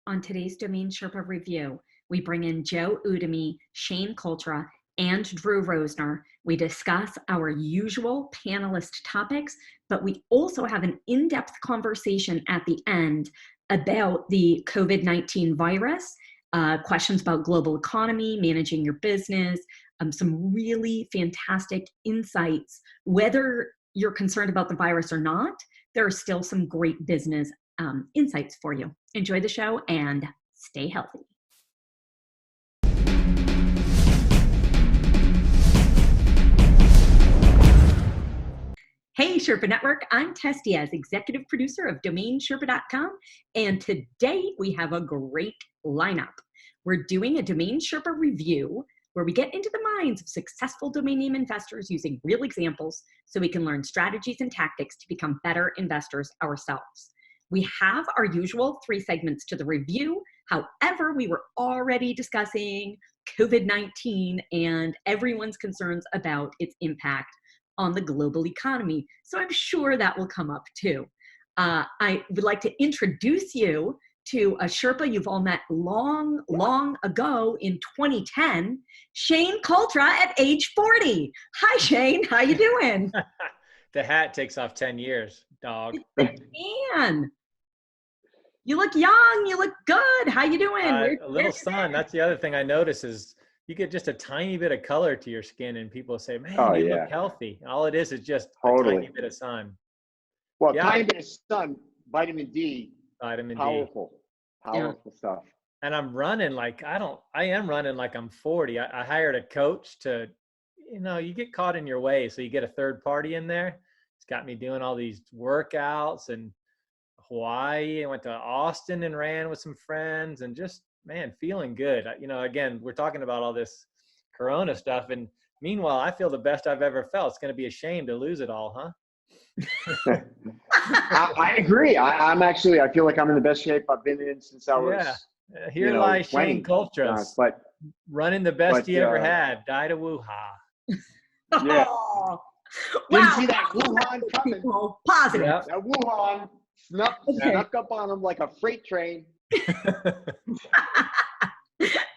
On today's Domain Sherpa review, we bring in Joe Uddeme, Shane Cultra, and Drew Rosener. We discuss our usual panelist topics, but we also have an in-depth conversation at the end about the COVID-19 virus, questions about global economy, managing your business, some really fantastic insights. Whether you're concerned about the virus or not, there are still some great business insights for you. Enjoy the show and stay healthy. Hey Sherpa Network, I'm Tess Diaz, executive producer of DomainSherpa.com, and today we have a great lineup. We're doing a Domain Sherpa review where we get into the minds of successful domain name investors using real examples so we can learn strategies and tactics to become better investors ourselves. We have our usual 3 segments to the review. However, we were already discussing COVID-19 and everyone's concerns about its impact on the global economy. So I'm sure that will come up too. I would like to introduce you to a Sherpa you've all met long ago in 2010, Shane Cultra at age 40. Hi, Shane. How you doing? The hat takes off 10 years, dog. Man, you look young. You look good. How you doing? A little sun. That's the other thing I notice is you get just a tiny bit of color to your skin and people say, man, you look healthy. All it is just a tiny bit of sun. Well, tiny bit of sun, vitamin D, powerful stuff. And I'm running like, I am running like I'm 40. I hired a coach to, you get caught in your way. So you get a third party in there. It's got me doing all these workouts and Hawaii. I went to Austin and ran with some friends and just, man, feeling good. Again, we're talking about all this Corona stuff. And meanwhile, I feel the best I've ever felt. It's going to be a shame to lose it all, huh? I agree. I feel like I'm in the best shape I've been in since I was, Here lies 20. Shane Cultra, running the best he ever had. Died of Wuhan. Yeah. Oh, Didn't see that Wuhan coming. Positive. Yep. That Wuhan snuck up on him like a freight train.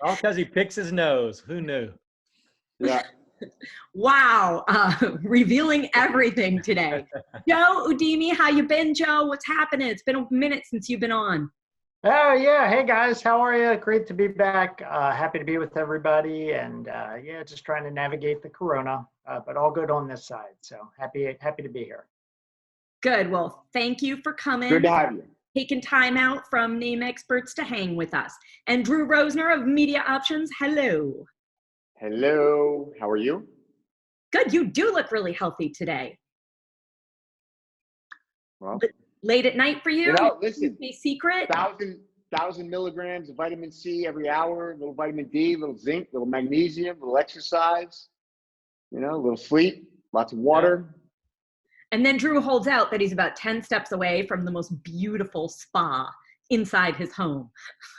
All because he picks his nose. Who knew? Yeah. Wow. Revealing everything today. Joe Uddeme, how you been, Joe? What's happening? It's been a minute since you've been on. Oh, yeah. Hey, guys. How are you? Great to be back. Happy to be with everybody. And just trying to navigate the Corona, but all good on this side. So happy to be here. Good. Well, thank you for coming. Good to have you. Taking time out from name experts to hang with us. And Drew Rosener of Media Options, hello. Hello. How are you? Good. You do look really healthy today. Well, late at night for you? Listen, a secret? 1,000 milligrams of vitamin C every hour, a little vitamin D, a little zinc, a little magnesium, a little exercise, a little sleep, lots of water. Yeah. And then Drew holds out that he's about 10 steps away from the most beautiful spa inside his home,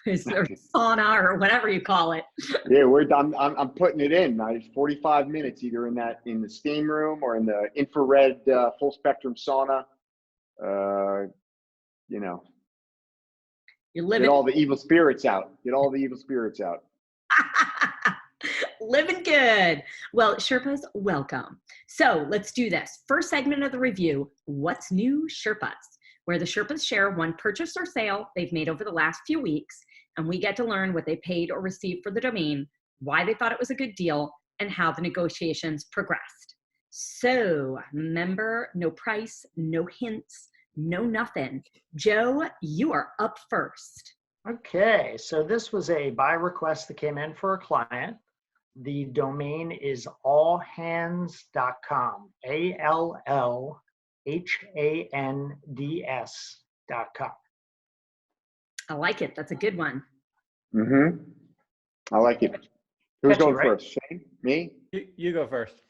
his sauna or whatever you call it. Yeah, I'm putting it in. 45 minutes either in the steam room or in the infrared full spectrum sauna. You're living. Get all the evil spirits out. Living good. Well, Sherpas, welcome. So let's do this. First segment of the review, what's new Sherpas? Where the Sherpas share one purchase or sale they've made over the last few weeks, and we get to learn what they paid or received for the domain, why they thought it was a good deal, and how the negotiations progressed. So remember, no price, no hints, no nothing. Joe, you are up first. Okay, so this was a buy request that came in for a client. The domain is allhands.com, allhands.com. I like it. That's a good one. Mm-hmm. I like it. Who's going first? Shane? Me? You go first.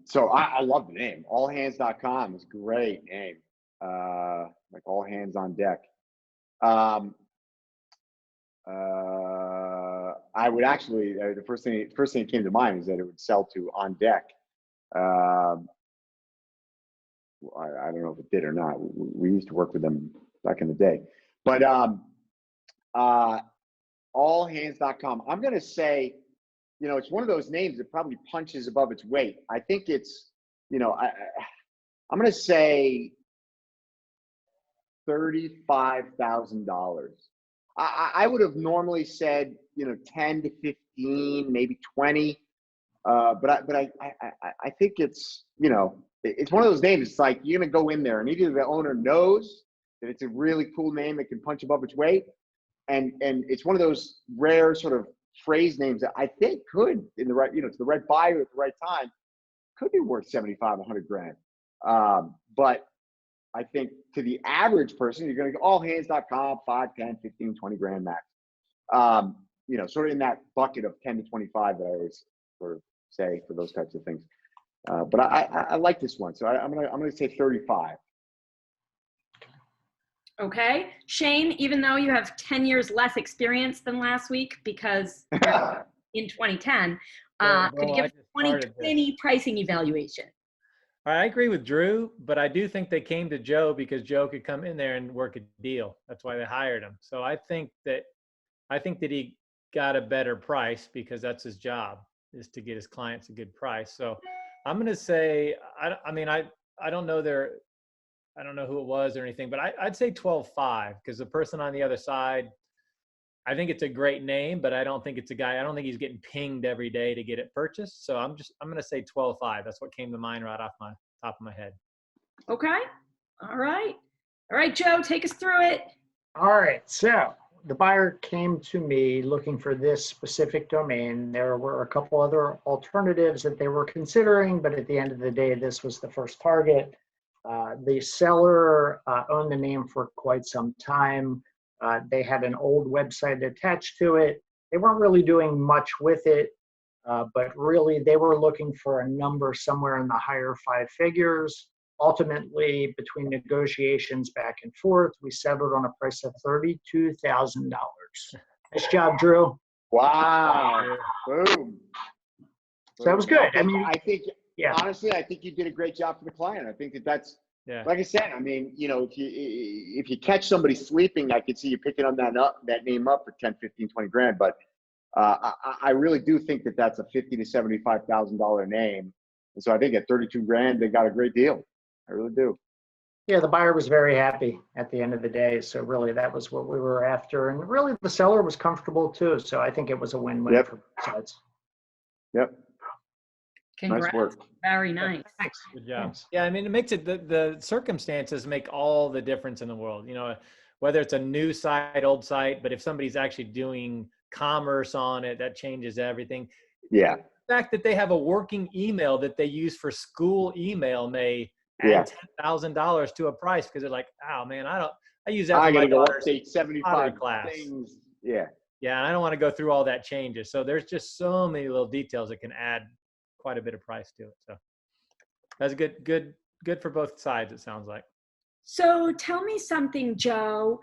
So I love the name. Allhands.com is a great name. Like all hands on deck. I would actually, the first thing that came to mind is that it would sell to On Deck. I don't know if it did or not. We used to work with them back in the day. But allhands.com. I'm going to say, you know, it's one of those names that probably punches above its weight. I think it's, you know, I'm going to say $35,000. I would have normally said, you know, 10 to 15, maybe 20. But I think it's, you know, it's one of those names. It's like you're going to go in there and either the owner knows that it's a really cool name that can punch above its weight. And it's one of those rare sort of phrase names that I think could, in the right, you know, to the right buyer at the right time, could be worth 75, 100 grand. But I think to the average person, you're going to go allhands.com, 5, 10, 15, 20 grand max. You know, sort of in that bucket of 10 to 25 that I always sort of say for those types of things. But I like this one. So I'm going to say 35. Okay. Shane, even though you have 10 years less experience than last week because in 2010, could you give us a 2020 pricing evaluation? I agree with Drew, but I do think they came to Joe because Joe could come in there and work a deal. That's why they hired him. So I think that he got a better price because that's his job, is to get his clients a good price. So I'm going to say, I don't know I don't know who it was or anything, but I'd say 12.5 because the person on the other side, I think it's a great name, but I don't think it's a guy. I don't think he's getting pinged every day to get it purchased. So I'm going to say 12.5. That's what came to mind right off my top of my head. Okay. All right. All right, Joe, take us through it. All right. So the buyer came to me looking for this specific domain. There were a couple other alternatives that they were considering, but at the end of the day, this was the first target. The seller owned the name for quite some time. They had an old website attached to it. They weren't really doing much with it, but really they were looking for a number somewhere in the higher 5 figures. Ultimately, between negotiations back and forth, we settled on a price of $32,000. Nice job, Drew. Wow. Boom. So that was good. Honestly, I think you did a great job for the client. I think that's, like I said, I mean, you know, if you catch somebody sleeping, I could see you picking up that name up for 10, 15, 20 grand. But I really do think that that's a $50,000 to $75,000 name. And so I think at 32 grand, they got a great deal. I really do. Yeah, the buyer was very happy at the end of the day. So really that was what we were after. And really the seller was comfortable too. So I think it was a win-win for both sides. Yep. Congrats. Nice work. Very nice. Thanks. Good job. Thanks. Yeah, I mean, it makes it, the circumstances make all the difference in the world. You know, whether it's a new site, old site, but if somebody's actually doing commerce on it, that changes everything. Yeah. The fact that they have a working email that they use for school email may add $10,000 to a price because they're like, oh man, I use that for my daughter's update 75 class. things. Yeah. Yeah, and I don't want to go through all that changes. So there's just so many little details that can add quite a bit of price to it. So that's good for both sides, it sounds like. So tell me something, Joe.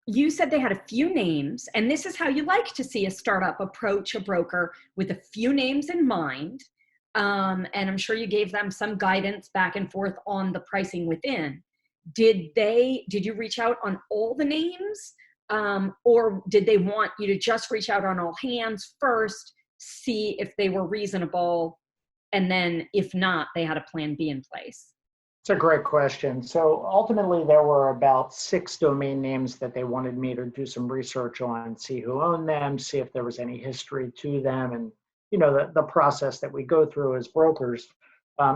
You said they had a few names, and this is how you like to see a startup approach a broker, with a few names in mind. And I'm sure you gave them some guidance back and forth on the pricing within. Did you reach out on all the names? Or did they want you to just reach out on all hands first, see if they were reasonable, and then if not, they had a plan B in place? It's a great question. So ultimately there were about 6 domain names that they wanted me to do some research on, see who owned them, see if there was any history to them, and you know, the process that we go through as brokers.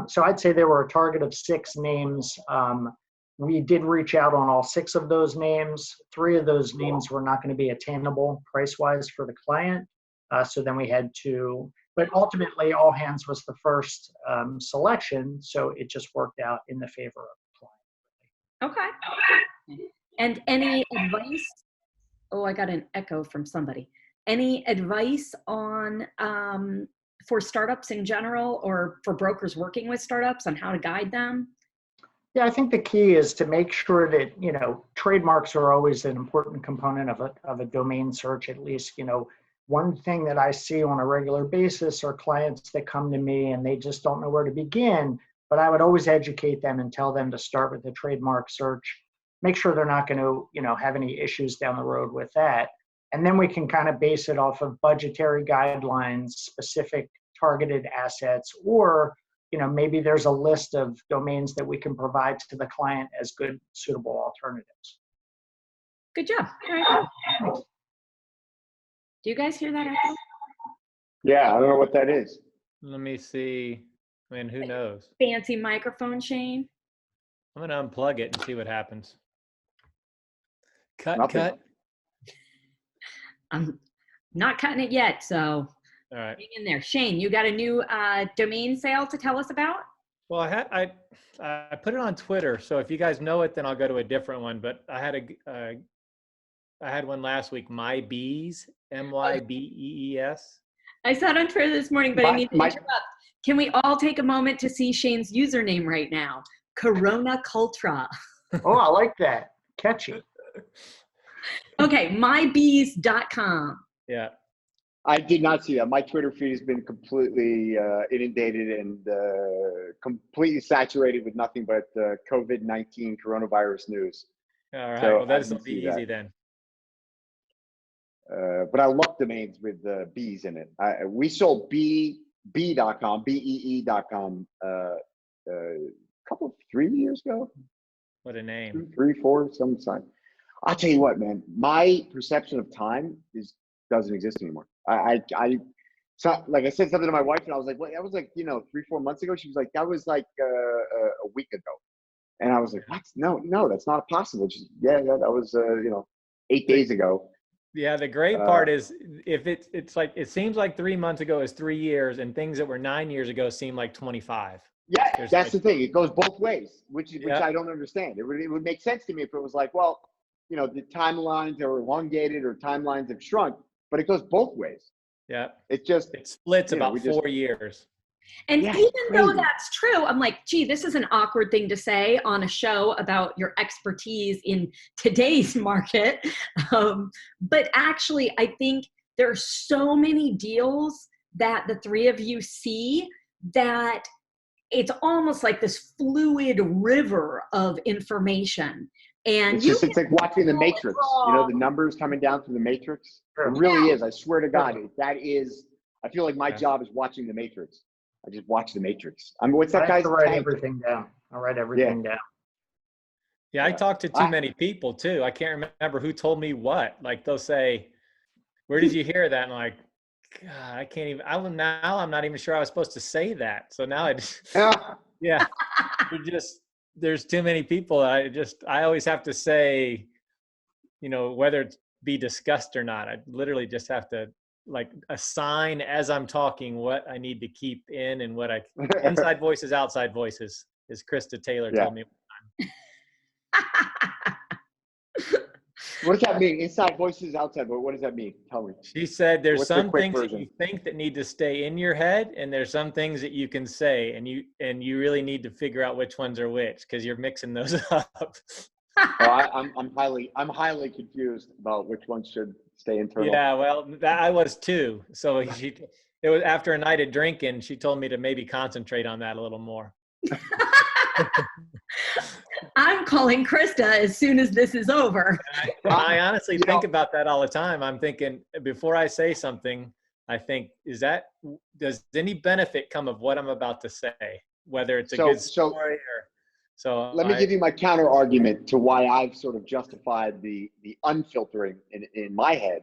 So I'd say there were a target of 6 names. We did reach out on all 6 of those names. 3 of those names were not going to be attainable price-wise for the client. So then we had to, but ultimately all hands was the first selection. So it just worked out in the favor of the client. Okay. And any advice? Oh, I got an echo from somebody. Any advice on for startups in general, or for brokers working with startups, on how to guide them? Yeah, I think the key is to make sure that, you know, trademarks are always an important component of a domain search. At least, you know, one thing that I see on a regular basis are clients that come to me and they just don't know where to begin, but I would always educate them and tell them to start with a trademark search. make sure they're not going to, have any issues down the road with that. And then we can kind of base it off of budgetary guidelines, specific targeted assets, or, maybe there's a list of domains that we can provide to the client as good, suitable alternatives. Good job. All right. Do you guys hear that echo? Yeah, I don't know what that is. Let me see. I mean, who knows? Fancy microphone, Shane. I'm going to unplug it and see what happens. Cut, Nothing. cut. I'm not cutting it yet, so All right. hang in there. Shane, you got a new domain sale to tell us about? Well, I put it on Twitter, so if you guys know it, then I'll go to a different one. But I had one last week. MyBees, MyBees. I saw it on Twitter this morning, but I need to interrupt. Can we all take a moment to see Shane's username right now? Corona Cultra. Oh, I like that. Catchy. Okay, mybees.com. Yeah. I did not see that. My Twitter feed has been completely inundated and completely saturated with nothing but COVID-19 coronavirus news. All right. So well, that's I didn't see easy that. then. But I love domains with bees in it. We sold bee.com, BEE.com, couple 3 years ago. What a name. 2, 3, 4, some time. I'll tell you what, man. My perception of time doesn't exist anymore. So, like I said something to my wife, and I was like, "What?" That was like 3, 4 months ago. She was like, "That was like a week ago," and I was like, "What? No, that's not possible." She's, yeah, that was 8 days ago. Yeah, the great part is if it's like it seems like 3 months ago is 3 years, and things that were 9 years ago seem like 25. Yeah, that's the thing. It goes both ways, which Yeah. I don't understand. It would make sense to me if it was like, well, the timelines are elongated or timelines have shrunk, but it goes both ways. Yeah. It just It splits about we just- 4 years. And Yeah, even though crazy. that's true, I'm like, gee, this is an awkward thing to say on a show about your expertise in today's market. But actually, I think there are so many deals that the three of you see that it's almost like this fluid river of information. And it's like watching the Matrix, the numbers coming down through the Matrix. It really is. I swear to God, that is, I feel like my job is watching the Matrix. I just watch the Matrix. I mean, what's that guy's I write tank? everything down. I write everything down. Yeah, I talk to too many people too. I can't remember who told me what. Like they'll say, "Where did you hear that?" And I'm like, God, I can't even. I'm not even sure I was supposed to say that. So now I just, yeah, there's too many people. I always have to say, whether it be discussed or not. I literally just have to like assign as I'm talking what I need to keep in and what inside voices, outside voices, as Krista Taylor told me. What does that mean? Inside voices, outside voices. What does that mean? Tell me. She said there's What's some the quick things version? that you think that need to stay in your head, and there's some things that you can say, and you really need to figure out which ones are which because you're mixing those up. I'm highly confused about which ones should stay internal. Yeah, well, I was too. So it was after a night of drinking. She told me to maybe concentrate on that a little more. I'm calling Krista as soon as this is over. I honestly think about that all the time. I'm thinking before I say something, I think, does any benefit come of what I'm about to say? Whether it's a good story or so. Let me give you my counter argument to why I've sort of justified the unfiltering in my head,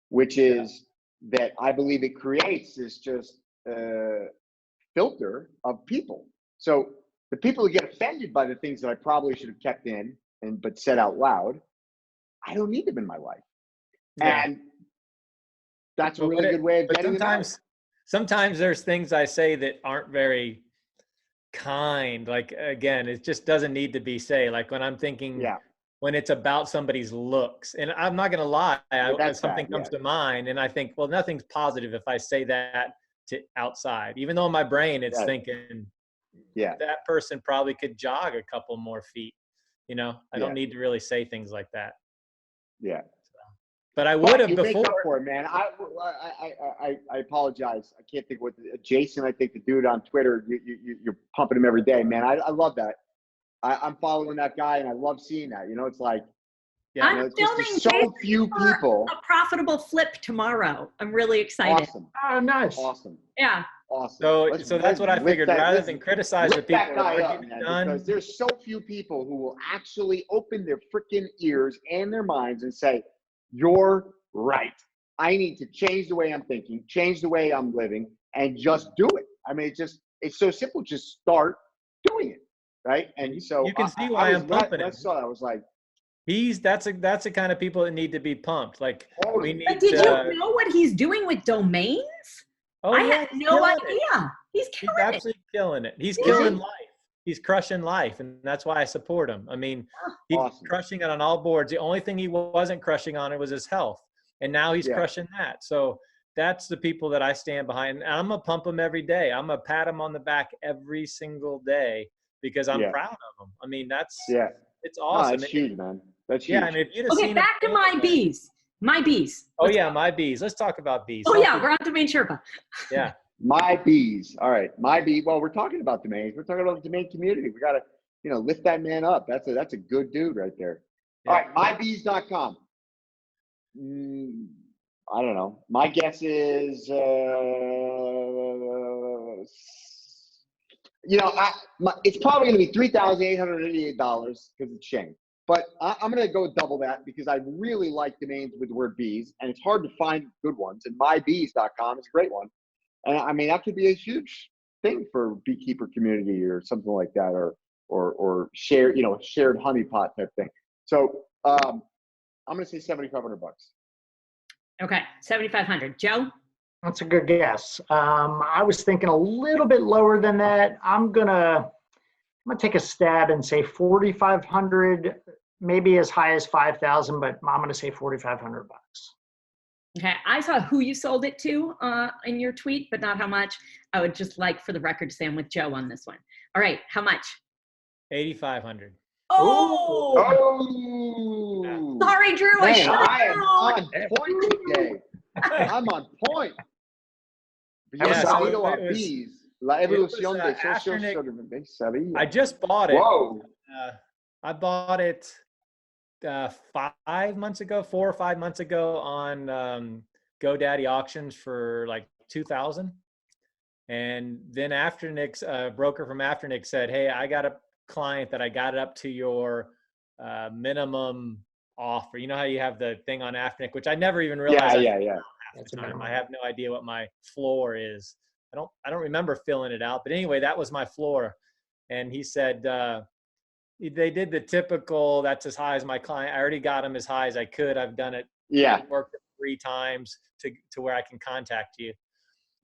which is that I believe it creates this just filter of people. So the people who get offended by the things that I probably should have kept in but said out loud, I don't need them in my life. Yeah. And that's a really good way of getting them out. Sometimes there's things I say that aren't very kind. Like, again, it just doesn't need to be like when I'm thinking, when it's about somebody's looks. And I'm not going to lie, something comes to mind and I think, well, nothing's positive if I say that to outside, even though in my brain it's thinking, that person probably could jog a couple more feet. I don't need to really say things like that. Yeah. But I would have before. Make up for it, man. I apologize. I can't think what Jason. I think the dude on Twitter. You're pumping him every day, man. I love that. I'm following that guy, and I love seeing that. You know, it's like, Yeah. I'm it's filming just there's so few for people. a profitable flip tomorrow. I'm really excited. Awesome. Oh, nice. Awesome. Yeah. Awesome. So that's what I figured. Rather than criticize the lift people that who guy are up, getting man, it done, because there's so few people who will actually open their freaking ears and their minds and say, "You're right. I need to change the way I'm thinking, change the way I'm living, and just do it." I mean, it's so simple. Just start doing it, right? And so you can see why I'm pumping when I him. saw that, I was like, That's the kind of people that need to be pumped. Like we need. But did you know what he's doing with domains? Oh I yeah, had no idea. He's He's killing it. absolutely killing it. He's killing life. He's crushing life, and that's why I support him. I mean, he's crushing it on all boards. The only thing he wasn't crushing on it was his health, and now he's crushing that. So that's the people that I stand behind. And I'm gonna pump him every day. I'm gonna pat him on the back every single day because I'm proud of him. I mean, it's awesome. That's huge, man. That's huge. Yeah, I mean, if you'd have seen back to my bees. My bees. Oh yeah, my bees. Let's talk about bees. Oh yeah, we're on Domain Sherpa. Yeah. My bees. All right. My bee. Well, we're talking about domains. We're talking about the domain community. We got to, lift that man up. That's a good dude right there. Yeah. All right. Mybees.com. I don't know. My guess is, it's probably going to be $3,888 because it's Shane. But I'm going to go double that because I really like domains with the word bees, and it's hard to find good ones. And mybees.com is a great one. And I mean, that could be a huge thing for beekeeper community or something like that, or shared, shared honeypot type thing. So I'm going to say $7,500. Okay, 7,500. Joe? That's a good guess. I was thinking a little bit lower than that. I'm gonna take a stab and say 4,500, maybe as high as 5,000, but I'm gonna say 4,500 bucks. Okay, I saw who you sold it to in your tweet, but not how much. I would just like, for the record, to say I'm with Joe on this one. All right, how much? 8,500. Oh! Oh! Sorry, Drew. Man, I am on point today. I'm on point. Yeah, so I just bought it. Whoa! I bought it 5 months ago, 4 or 5 months ago on GoDaddy auctions for like 2,000. And then Afternick's broker from Afternick said, "Hey, I got a client that I got it up to your minimum offer." You know how you have the thing on Afternick, which I never even realized. Yeah. Half the time. I have no idea what my floor is. I don't remember filling it out, but anyway, that was my floor. And he said, they did the typical, that's as high as my client. I already got him as high as I could. I've done it. Yeah. Worked it 3 times to where I can contact you.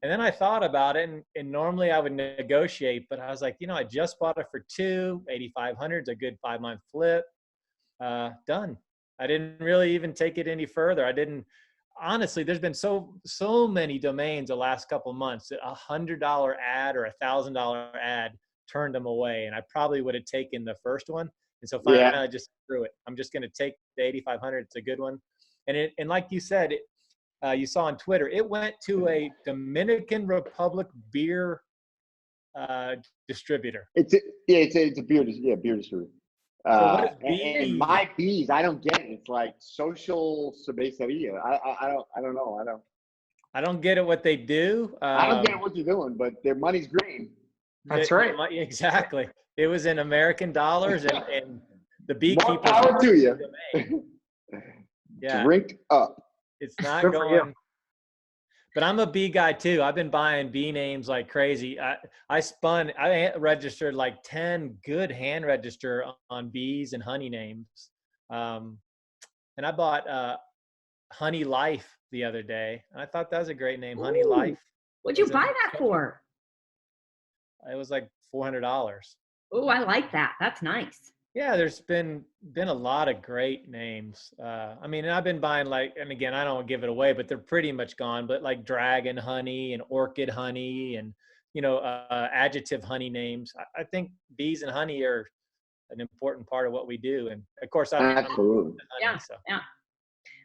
And then I thought about it, and normally I would negotiate, but I was like, I just bought it for 8,500 is a good 5-month flip. Done. I didn't really even take it any further. Honestly, there's been so many domains the last couple of months that $100 ad or $1,000 ad turned them away, and I probably would have taken the first one. And so finally, I just threw it. I'm just going to take the 8,500. It's a good one, and like you said, you saw on Twitter, it went to a Dominican Republic beer distributor. It's a beer distributor. So and my bees, I don't get it. It's like social cerveceria. I don't know. I don't get it what they do. I don't get what they're doing, but their money's green. That's right. Exactly. It was in American dollars, and the beekeepers. More power to you. Yeah. Drink up. It's not going. But I'm a bee guy too. I've been buying bee names like crazy. I registered like 10 good hand register on bees and honey names. And I bought Honey Life the other day. And I thought that was a great name, Honey Life. What'd you buy that for? It was like $400. Oh, I like that. That's nice. Yeah, there's been a lot of great names. I mean, I've been buying and again, I don't give it away, but they're pretty much gone. But like Dragon Honey and Orchid Honey and, adjective honey names. I think bees and honey are an important part of what we do. And of course, absolutely. Yeah.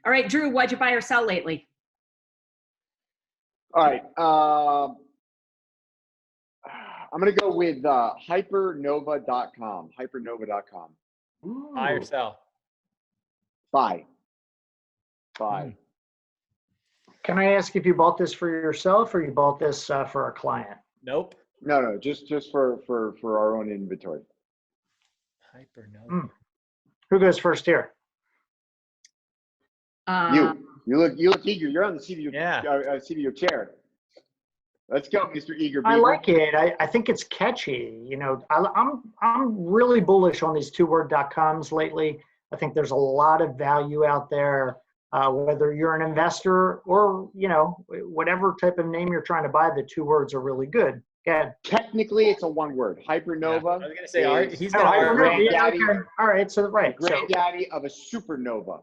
All right, Drew, what'd you buy or sell lately? All right. I'm going to go with hypernova.com. Hypernova.com. Buy or sell? Buy. Can I ask if you bought this for yourself or you bought this for a client? Nope. No, just for our own inventory. Hypernova. Who goes first here? You look eager. You're on the seat of your seat of your chair. Let's go, Mr. Eager Beaver. I like it. I think it's catchy. You know, I'm really bullish on these two-word.coms lately. I think there's a lot of value out there. Whether you're an investor or, you know, whatever type of name you're trying to buy, the two words are really good. Yeah. Technically, it's a one word. Hypernova. Yeah, I was going to say, he's going to granddaddy. Okay. All right. So, right. Granddaddy of a supernova.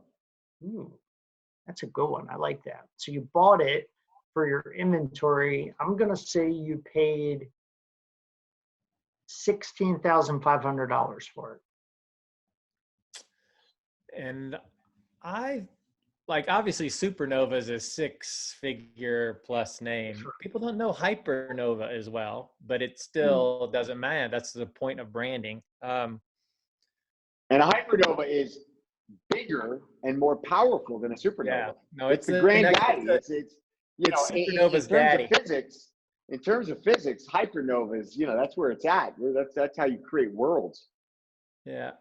Ooh, that's a good one. I like that. So you bought it for your inventory. I'm going to say you paid $16,500 for it. And obviously Supernova is a 6-figure plus name. Sure. People don't know Hypernova as well, but it still doesn't matter. That's the point of branding. And a hypernova is bigger and more powerful than a supernova. Yeah, no, it's the granddaddy. It's you know, supernova's in terms daddy. of physics. In terms of physics, hypernova is, you know, that's where it's at. That's how you create worlds. Yeah.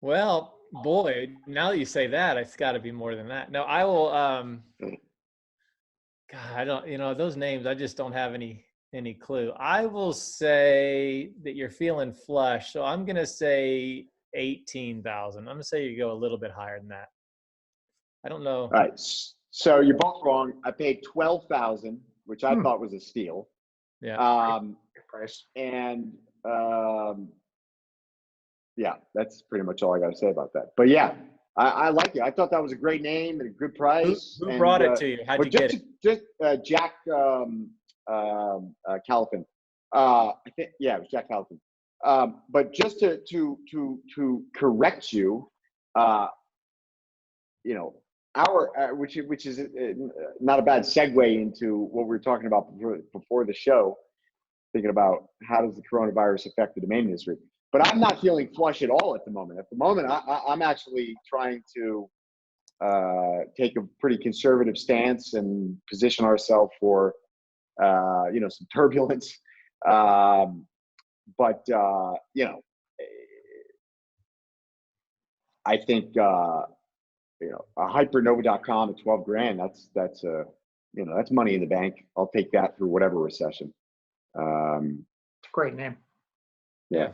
Well, boy, now that you say that, it's got to be more than that. No, I will. God, I don't. You know, those names, I just don't have any clue. I will say that you're feeling flush, so I'm gonna say 18,000. I'm gonna say you go a little bit higher than that. I don't know. All right, so you're both wrong. I paid 12,000, which I thought was a steal. Yeah. Good price. And yeah, that's pretty much all I got to say about that. But yeah, I like it. I thought that was a great name and a good price. Who brought it to you? How'd you get it? Just Jack Calvin. I think, yeah, it was Jack Calvin. But just to correct you, you know, our which is not a bad segue into what we were talking about before the show, thinking about how does the coronavirus affect the domain industry. But I'm not feeling flush at all at the moment. At the moment, I'm actually trying to take a pretty conservative stance and position ourselves for, you know, some turbulence. But you know, I think, you know, a hypernova.com at 12 grand, that's you know, that's money in the bank. I'll take that through whatever recession. It's a great name. Yeah.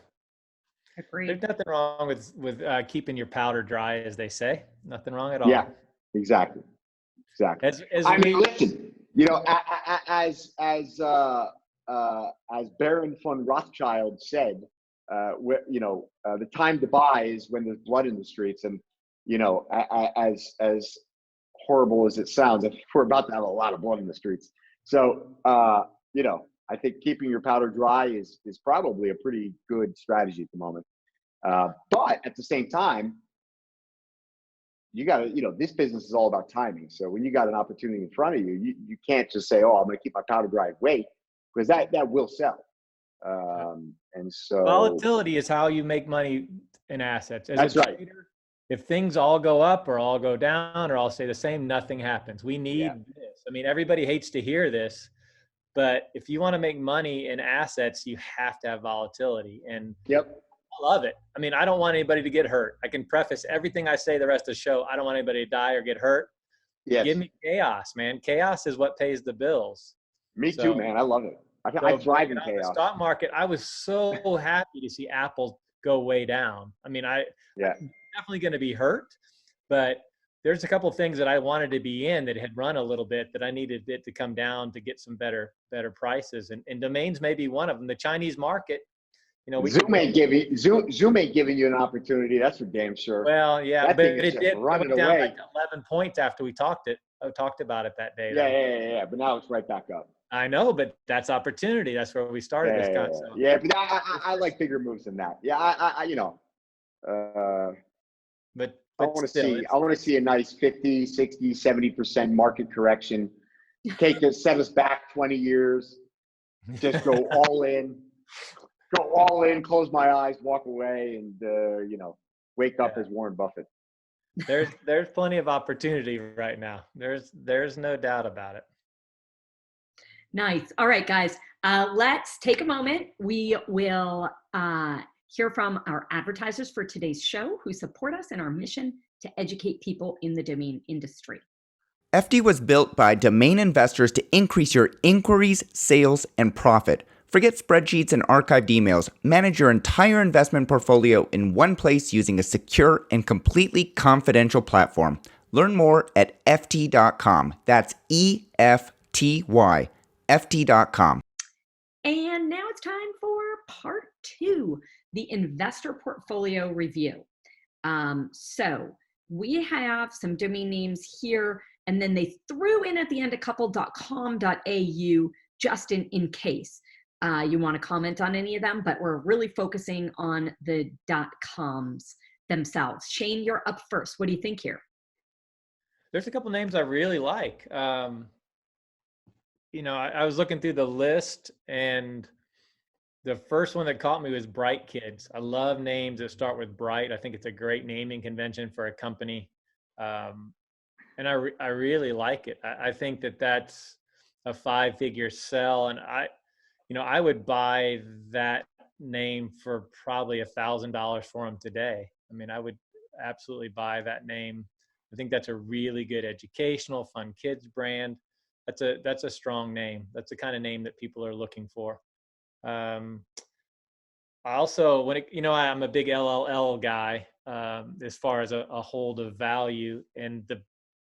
Agreed. There's nothing wrong with keeping your powder dry, as they say. Nothing wrong at all. Yeah, exactly. I mean, listen, you know, as Baron von Rothschild said, you know, the time to buy is when there's blood in the streets. And, you know, as horrible as it sounds, I think we're about to have a lot of blood in the streets. So, you know, I think keeping your powder dry is probably a pretty good strategy at the moment. But at the same time, you got to, you know, this business is all about timing. So when you got an opportunity in front of you, you can't just say, oh, I'm going to keep my powder dry and wait, because that will sell. And so volatility is how you make money in assets. That's right. If things all go up or all go down or all stay the same, nothing happens. We need this. I mean, everybody hates to hear this, but if you want to make money in assets, you have to have volatility. And yep. I love it. I mean, I don't want anybody to get hurt. I can preface everything I say the rest of the show. I don't want anybody to die or get hurt. Yes. Give me chaos, man. Chaos is what pays the bills. Me too, man. I love it. I thrive in chaos. The stock market, I was so happy to see Apple go way down. I mean, I'm definitely going to be hurt, but there's a couple of things that I wanted to be in that had run a little bit that I needed it to come down to get some better prices. And domains may be one of them. The Chinese market, you know, Zoom ain't giving you an opportunity. That's for damn sure. Well, yeah, but it did running down away. like 11 points after we talked about it that day. Yeah. But now it's right back up. I know, but that's opportunity. That's where we started this concept. Yeah, but I like bigger moves than that. Yeah, I you know, but I want to see a nice 50, 60, 70% market correction. Set us back 20 years. just go all in, close my eyes, walk away, and wake up as Warren Buffett. There's plenty of opportunity right now. There's no doubt about it. Nice. All right, guys, let's take a moment. We will hear from our advertisers for today's show who support us in our mission to educate people in the domain industry. FD was built by domain investors to increase your inquiries, sales, and profit. Forget spreadsheets and archived emails. Manage your entire investment portfolio in one place using a secure and completely confidential platform. Learn more at FT.com. That's EFTY, FT.com. And now it's time for part 2, the investor portfolio review. So we have some domain names here, and then they threw in at the end a couple .com.au just in case you want to comment on any of them, but we're really focusing on the .coms themselves. Shane, you're up first. What do you think here? There's a couple names I really like. I was looking through the list, and the first one that caught me was Bright Kids. I love names that start with Bright. I think it's a great naming convention for a company. And I really like it. I think that's a 5-figure sell. And I would buy that name for probably $1,000 for them today. I mean, I would absolutely buy that name. I think that's a really good educational, fun kids brand. That's a strong name. That's the kind of name that people are looking for. Also, I'm a big LLL guy as far as a hold of value, and the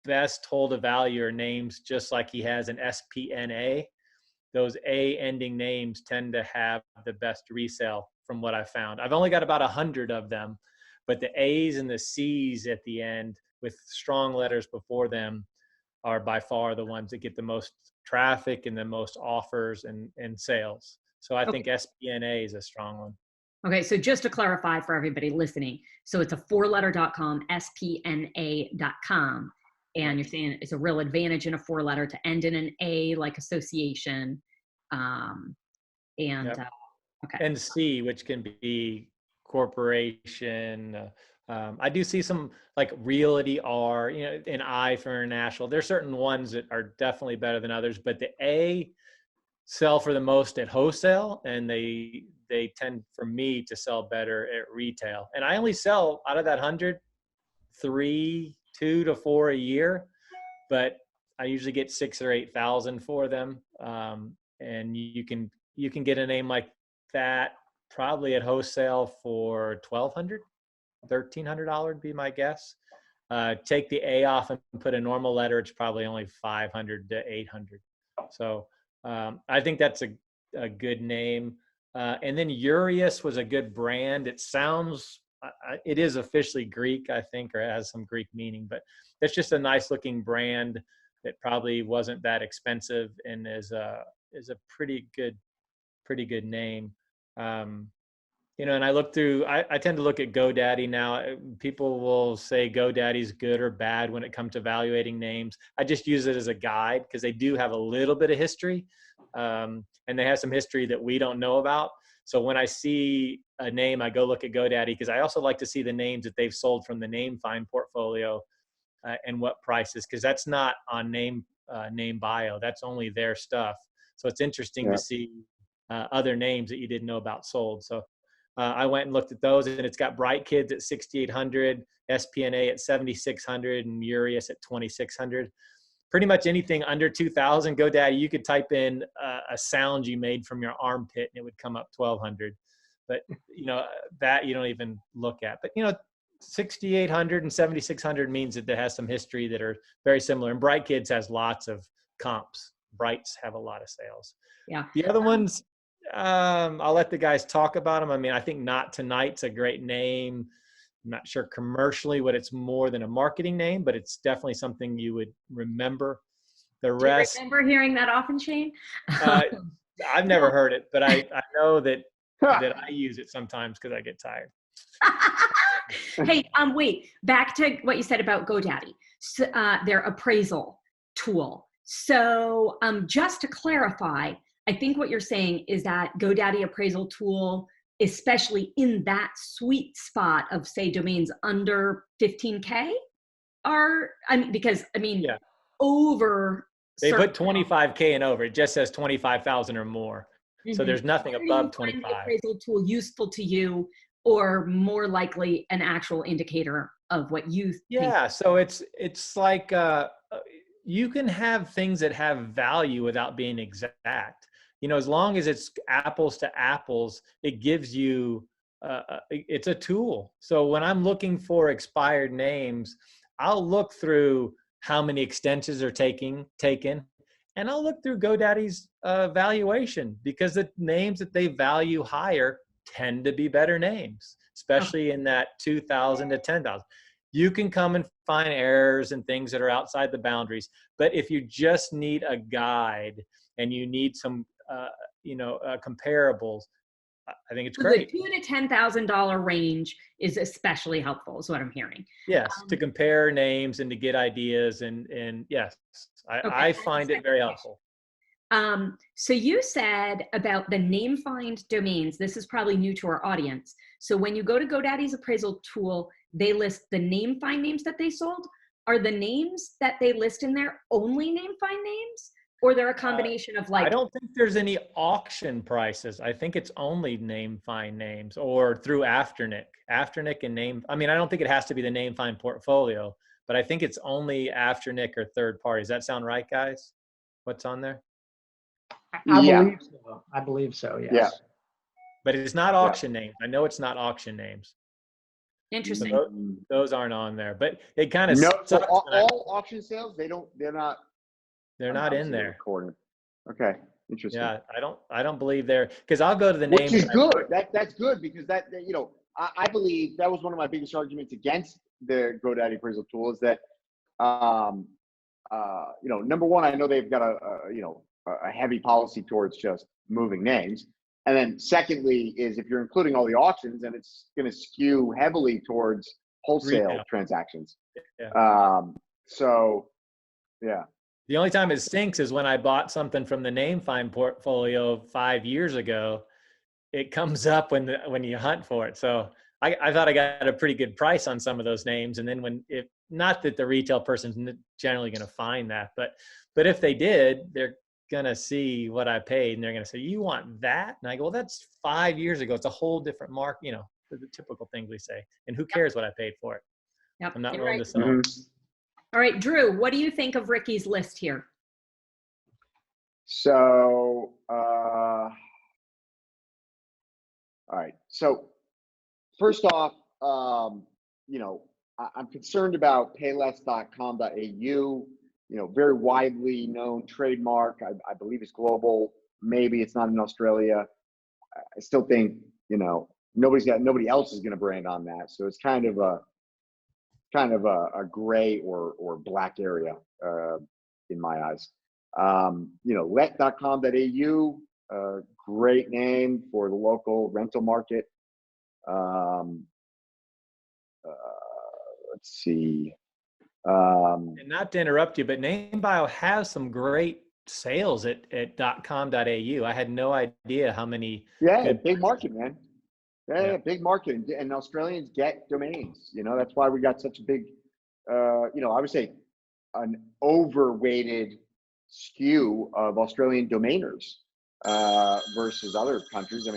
best hold of value are names just like he has an SPNA. Those A ending names tend to have the best resale from what I found. I've only got about 100 of them, but the A's and the C's at the end with strong letters before them are by far the ones that get the most traffic and the most offers and sales. So I think SPNA is a strong one. Okay, so just to clarify for everybody listening, so it's a 4-letter.com, SPNA.com. And you're saying it's a real advantage in a 4-letter to end in an A, like association. Yep. Okay. And C, which can be corporation. I do see some like Realty R, an I for international. There's certain ones that are definitely better than others, but the A sell for the most at wholesale, and they tend for me to sell better at retail. And I only sell out of that 100, 2 to 4 a year, but I usually get 6,000 or 8,000 for them. And you can get a name like that probably at wholesale for $1,200, $1,300 would be my guess. Take the A off and put a normal letter, it's probably only 500 to 800. So I think that's a good name. And then Urias was a good brand. It sounds, it is officially Greek, I think, or it has some Greek meaning, but it's just a nice looking brand that probably wasn't that expensive and is a pretty good name. And I look through, I tend to look at GoDaddy now. People will say GoDaddy's good or bad when it comes to evaluating names. I just use it as a guide because they do have a little bit of history, and they have some history that we don't know about. So when I see a name, I go look at GoDaddy because I also like to see the names that they've sold from the NameFind portfolio and what prices, because that's not on name bio. That's only their stuff. So it's interesting to see other names that you didn't know about sold. So I went and looked at those, and it's got Bright Kids at 6,800, SPNA at 7,600, and Urias at 2,600. Pretty much anything under 2,000, GoDaddy, you could type in a sound you made from your armpit, and it would come up 1,200. But that you don't even look at. But 6,800 and 7,600 means that it has some history that are very similar. And Bright Kids has lots of comps. Brights have a lot of sales. Yeah. The other ones, I'll let the guys talk about them. I mean, I think Not Tonight's a great name. I'm not sure commercially what it's more than a marketing name, but it's definitely something you would remember. The rest. Do you remember hearing that often, Shane? I've never heard it, but I know that I use it sometimes because I get tired. Hey, wait, back to what you said about GoDaddy, so, their appraisal tool. So just to clarify, I think what you're saying is that GoDaddy appraisal tool, especially in that sweet spot of, say, domains under 15K, because Yeah. over They certain, put 25K and over. It just says 25,000 or more. So there's nothing where do you above find the 25. appraisal tool useful to you, or more likely an actual indicator of what you think? Yeah, so it's like you can have things that have value without being exact. As long as it's apples to apples, it gives you it's a tool. So when I'm looking for expired names, I'll look through how many extensions are taken, and I'll look through GoDaddy's valuation, because the names that they value higher tend to be better names, especially in that 2,000 to 10,000. You can come and find errors and things that are outside the boundaries, but if you just need a guide and you need some, comparables, I think it's great. The $2,000 to $10,000 range is especially helpful, is what I'm hearing. Yes, to compare names and to get ideas, and yes, I find it very helpful. So you said about the name find domains. This is probably new to our audience. So when you go to GoDaddy's appraisal tool, they list the name find names that they sold. Are the names that they list in there only name find names? Or they're a combination of I don't think there's any auction prices. I think it's only name find names, or through Afternic and name. I don't think it has to be the name find portfolio, but I think it's only Afternic or third parties. Does that sound right, guys? What's on there? I believe so. Yes. Yeah. But it's not auction names. I know it's not auction names. Interesting. So those aren't on there, but it kind of so all auction sales, they're not in there. Recording. Okay, interesting. Yeah, I don't believe they're, because I'll go to the name. Which is good. That's good, because I believe that was one of my biggest arguments against the GoDaddy appraisal tool, is that number one, I know they've got a heavy policy towards just moving names. And then secondly is, if you're including all the auctions, then it's going to skew heavily towards wholesale retail transactions. Yeah. The only time it stinks is when I bought something from the name find portfolio 5 years ago. It comes up when you hunt for it. So I thought I got a pretty good price on some of those names. And then not that the retail person's generally going to find that, but if they did, they're going to see what I paid, and they're going to say, you want that? And I go, well, that's 5 years ago. It's a whole different mark, the typical things we say. And who cares what I paid for it? Yep. I'm not You're willing right. to sell. All right, Drew, what do you think of Ricky's list here? So, all right. So first off, I'm concerned about payless.com.au, very widely known trademark. I believe it's global. Maybe it's not in Australia. I still think, nobody else is going to brand on that. So it's kind of a gray or black area in my eyes. Let.com.au, great name for the local rental market. Let's see. And not to interrupt you, but NameBio has some great sales at .com.au. I had no idea how many. Yeah, big market, man. Yeah, big market, and Australians get domains. That's why we got such a big, I would say, an overweighted skew of Australian domainers versus other countries.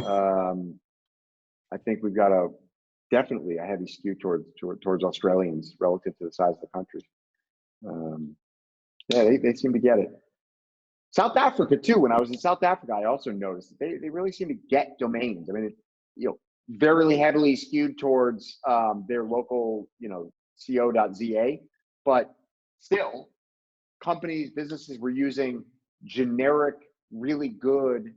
I think we've got definitely a heavy skew towards Australians relative to the size of the country. They seem to get it. South Africa too. When I was in South Africa, I also noticed that they really seem to get domains. Very heavily skewed towards their local, co.za, but still, businesses were using generic, really good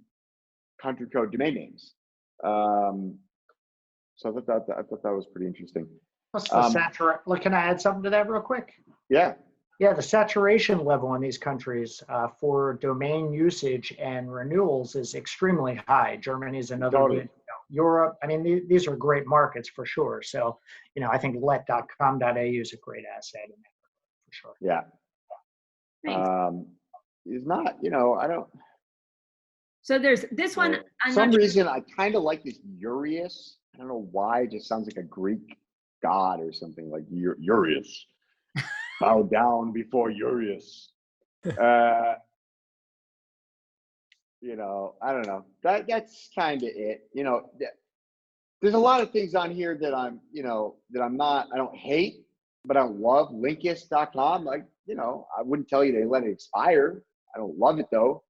country code domain names. So I thought that was pretty interesting. What's the can I add something to that real quick? Yeah. Yeah, the saturation level in these countries for domain usage and renewals is extremely high. Germany is another good. Europe, these are great markets for sure. So, I think let.com.au is a great asset in that for sure. Yeah. Thanks. It's not, So there's this one. For I'm some not sure. reason, I kind of like this Urius. I don't know why. It just sounds like a Greek god or something, like Urius. Bow down before Urius. You know, I don't know. That's kind of it. You know, there's a lot of things on here that I'm, you know, that I don't hate, but I don't love. Linkist.com, like, you know, I wouldn't tell you to let it expire. I don't love it though.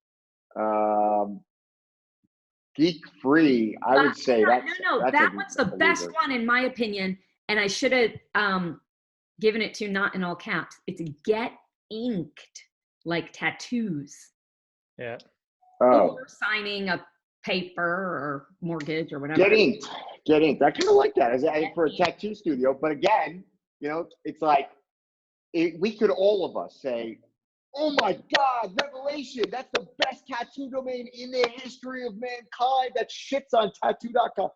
Geek Free, I would say no, that's that one's the best believer. one in my opinion, and I should have given it to not in all caps. It's Get Inked, like tattoos. Yeah. Oh, Or signing a paper or mortgage or whatever. Get Inked. I kind of like that as for a tattoo studio. But again, you know, it's like we could all of us say, "Oh my God, Revelation! That's the best tattoo domain in the history of mankind." That shits on tattoo.com.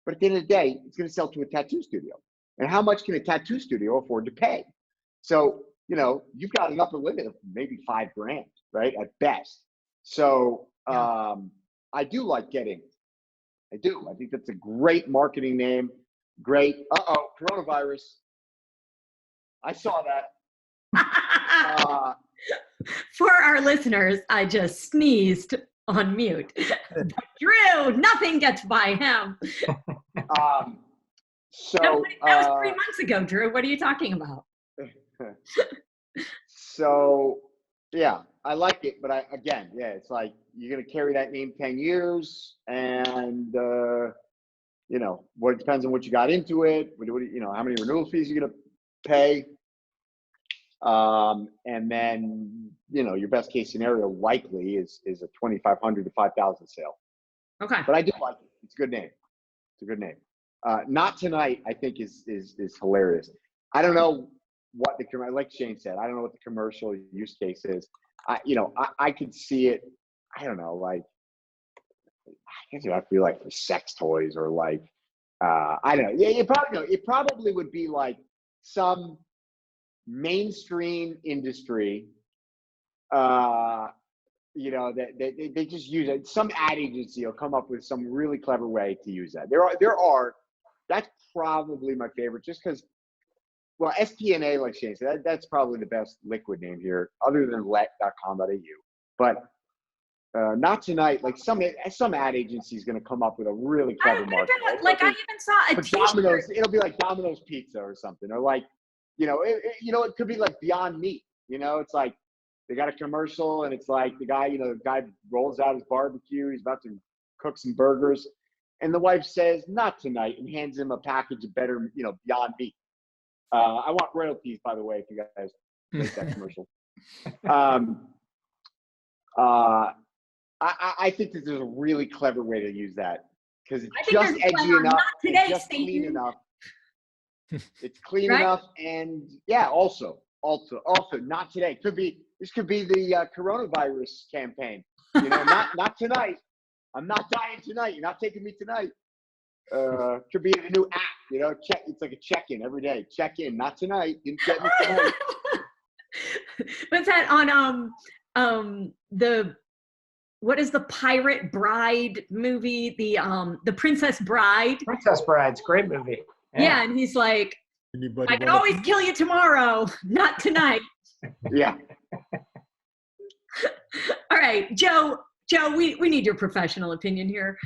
But at the end of the day, it's going to sell to a tattoo studio. And how much can a tattoo studio afford to pay? So, you know, you've got an upper limit of maybe $5,000, right? At best. So I do like Get Inked. I do. I think that's a great marketing name. Great. Coronavirus. I saw that. For our listeners, I just sneezed on mute. Drew, nothing gets by him. So that was 3 months ago, Drew. What are you talking about? So yeah, I like it, but it's like you're gonna carry that name 10 years, and you know, it depends on what you got into it. You know, how many renewal fees you're gonna pay, and then you know, your best case scenario likely is a 2,500 to 5,000 sale. Okay. But I do like it. It's a good name. Not Tonight, I think is hilarious. I don't know what like Shane said, I don't know what the commercial use case is. I could see it. I don't know, like, I guess it would have to be like for sex toys or like, I don't know. Yeah, it probably would be like some mainstream industry, you know, that they just use it. Some ad agency will come up with some really clever way to use that. That's probably my favorite, just because, well, SPNA, like Shane said, that's probably the best liquid name here, other than let.com.au. But Not Tonight, like some ad agency is going to come up with a really clever marketing. Like I even saw a Domino's, it'll be like Domino's Pizza or something, or like, you know, it could be like Beyond Meat. You know, it's like they got a commercial and it's like the guy rolls out his barbecue, he's about to cook some burgers, and the wife says, "Not tonight," and hands him a package of better, you know, Beyond Meat. I want royalties, by the way, if you guys make that commercial. I think that there's a really clever way to use that, because it's just edgy enough, it's just clean enough. It's clean enough, and yeah, also, not today. This could be the coronavirus campaign. You know, not tonight. I'm not dying tonight. You're not taking me tonight. Could be a new app. You know, it's like a check-in every day. Check in, not tonight. Didn't get me tonight. What's that on what is the Pirate Bride movie? The Princess Bride. Princess Bride's a great movie. Yeah, and he's like, I can always kill you tomorrow, not tonight. Yeah. All right, Joe, we need your professional opinion here.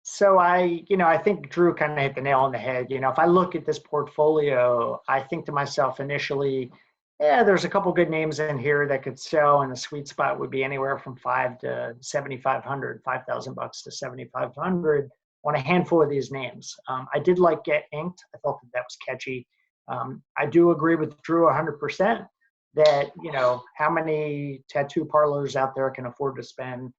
So I think Drew kind of hit the nail on the head. You know, if I look at this portfolio, I think to myself initially, yeah, there's a couple good names in here that could sell, and the sweet spot would be anywhere from $5,000 to $7,500, $5,000 to $7,500 on a handful of these names. I did like Get Inked. I thought that was catchy. I do agree with Drew 100% that, you know, how many tattoo parlors out there can afford to spend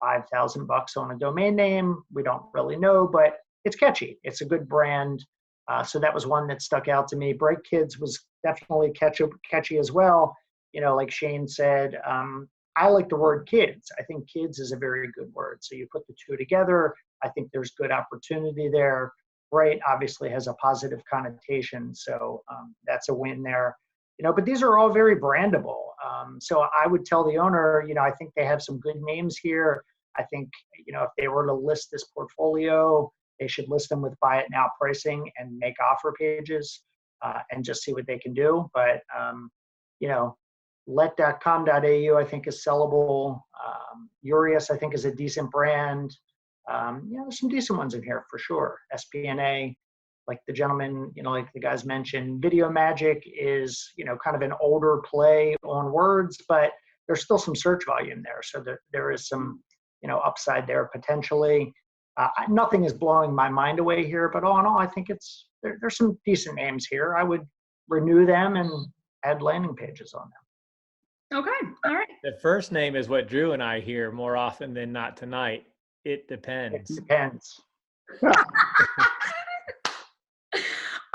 $5,000 on a domain name? We don't really know, but it's catchy. It's a good brand. So that was one that stuck out to me. Break Kids was definitely catchy as well. You know, like Shane said, I like the word kids. I think kids is a very good word. So you put the two together, I think there's good opportunity there. Bright obviously has a positive connotation. So that's a win there. but these are all very brandable. So I would tell the owner, I think they have some good names here. I think, if they were to list this portfolio, they should list them with buy it now pricing and make offer pages and just see what they can do. But, let.com.au, I think, is sellable. Urias, I think, is a decent brand. There's some decent ones in here for sure. SPNA, like the gentleman, like the guys mentioned. Video Magic is, kind of an older play on words, but there's still some search volume there. So there is some, upside there potentially. Nothing is blowing my mind away here, but all in all, I think there's some decent names here. I would renew them and add landing pages on them. Okay. All right. The first name is what Drew and I hear more often than not tonight. It depends. It depends.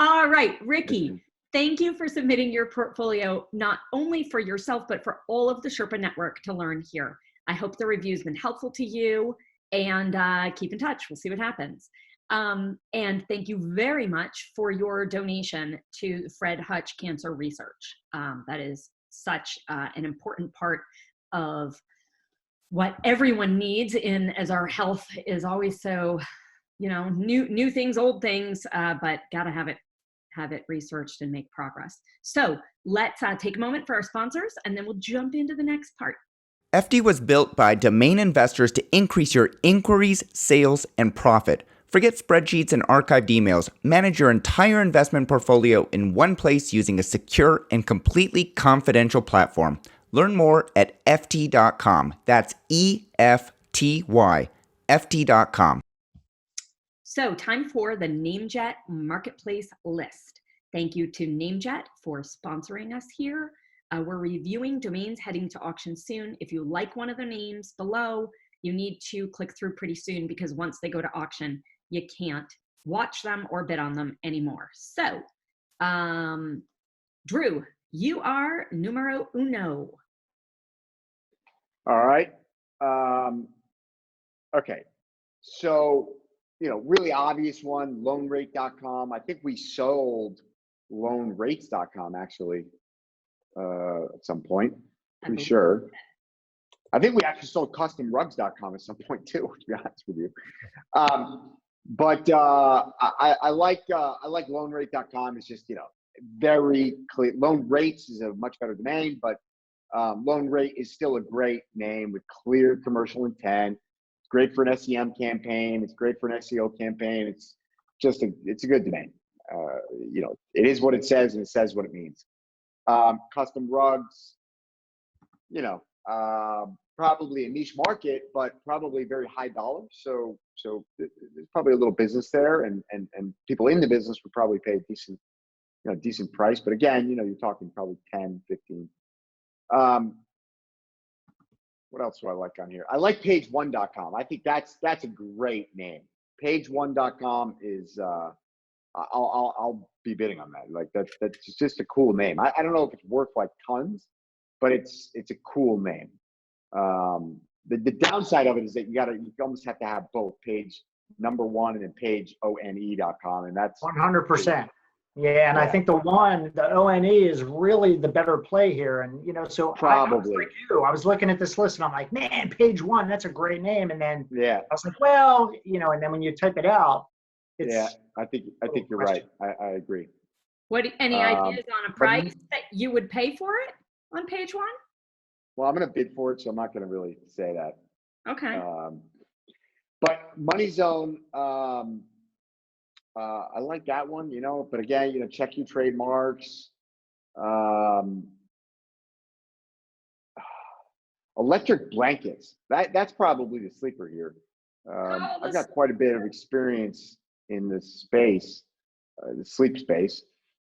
All right, Ricky, thank you for submitting your portfolio, not only for yourself, but for all of the Sherpa Network to learn here. I hope the review's been helpful to you, and keep in touch. We'll see what happens. And thank you very much for your donation to Fred Hutch Cancer Research. That is such an important part of what everyone needs as our health is always so, new things, old things, but gotta have it researched and make progress. So let's take a moment for our sponsors, and then we'll jump into the next part. FD was built by domain investors to increase your inquiries, sales, and profit. Forget spreadsheets and archived emails. Manage your entire investment portfolio in one place using a secure and completely confidential platform. Learn more at ft.com. That's EFTY, ft.com. So time for the NameJet Marketplace list. Thank you to NameJet for sponsoring us here. We're reviewing domains heading to auction soon. If you like one of the names below, you need to click through pretty soon because once they go to auction, you can't watch them or bid on them anymore. So, Drew, you are numero uno. All right. Okay. So, really obvious one, loanrate.com. I think we sold loanrates.com actually at some point. Pretty sure. I think we actually sold customrugs.com at some point too, to be honest with you. But I like loanrate.com. It's just, very clear. Loan Rates is a much better domain, but Loan Rate is still a great name with clear commercial intent. It's great for an SEM campaign. It's great for an SEO campaign. It's just it's a good domain. It is what it says and it says what it means. Custom rugs, probably a niche market, but probably very high dollar. So there's probably a little business there, and people in the business would probably pay a decent price. But again, you're talking probably 10, 15. What else do I like on here? I like page1.com. I think that's a great name. Page1.com is I'll be bidding on that. Like that's just a cool name. I don't know if it's worth like tons, but it's a cool name. The downside of it is that you almost have to have both page number one and then page one.com, and that's 100%. Yeah, and I think the ONE is really the better play here. And so probably I was looking at this list and I'm like, man, page one, that's a great name. And then I was like, well, and then when you type it out, it's I think you're right. I agree. Any ideas on a price that you would pay for it on page one? Well, I'm going to bid for it, so I'm not going to really say that. Okay. But Money Zone, I like that one, but again, check your trademarks. Electric blankets. That's probably the sleeper here. I've got quite a bit of experience in this space, the sleep space.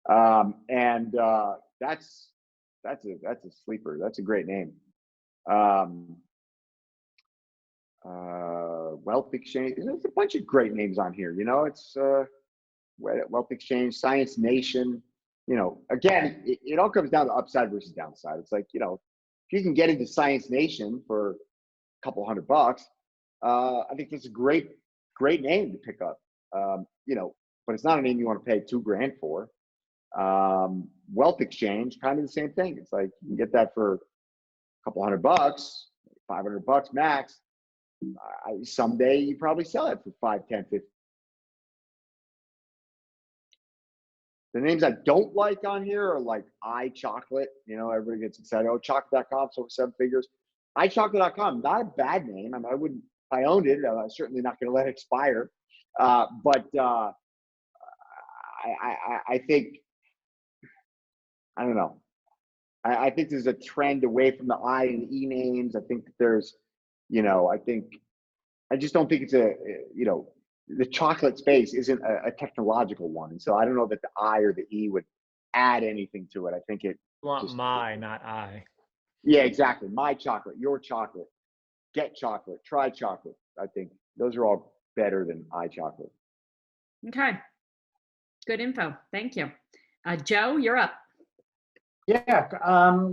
And that's a sleeper. That's a great name. Wealth Exchange. There's a bunch of great names on here. It's Wealth Exchange, Science Nation. Again, it all comes down to upside versus downside. It's like, if you can get into Science Nation for a couple $100, I think that's a great name to pick up. But it's not a name you want to pay $2,000 for. Wealth exchange, kind of the same thing. It's like you can get that for a couple $100, $500 max. Someday you probably sell it for 5, 10, 50. The names I don't like on here are like iChocolate. You know, everybody gets excited. Oh, chocolate.com, so 7 figures. iChocolate.com, not a bad name. I mean, I wouldn't, if I owned it, I'm certainly not going to let it expire. But I think, I don't know. I think there's a trend away from the I and E names. I think that there's, you know, I just don't think it's the chocolate space isn't a technological one. And so I don't know that the I or the E would add anything to it. I think it. You want just, my, not I. Yeah, exactly. My chocolate, your chocolate, get chocolate, try chocolate. I think those are all better than iChocolate. Okay. Good info. Thank you. Joe, you're up. Yeah,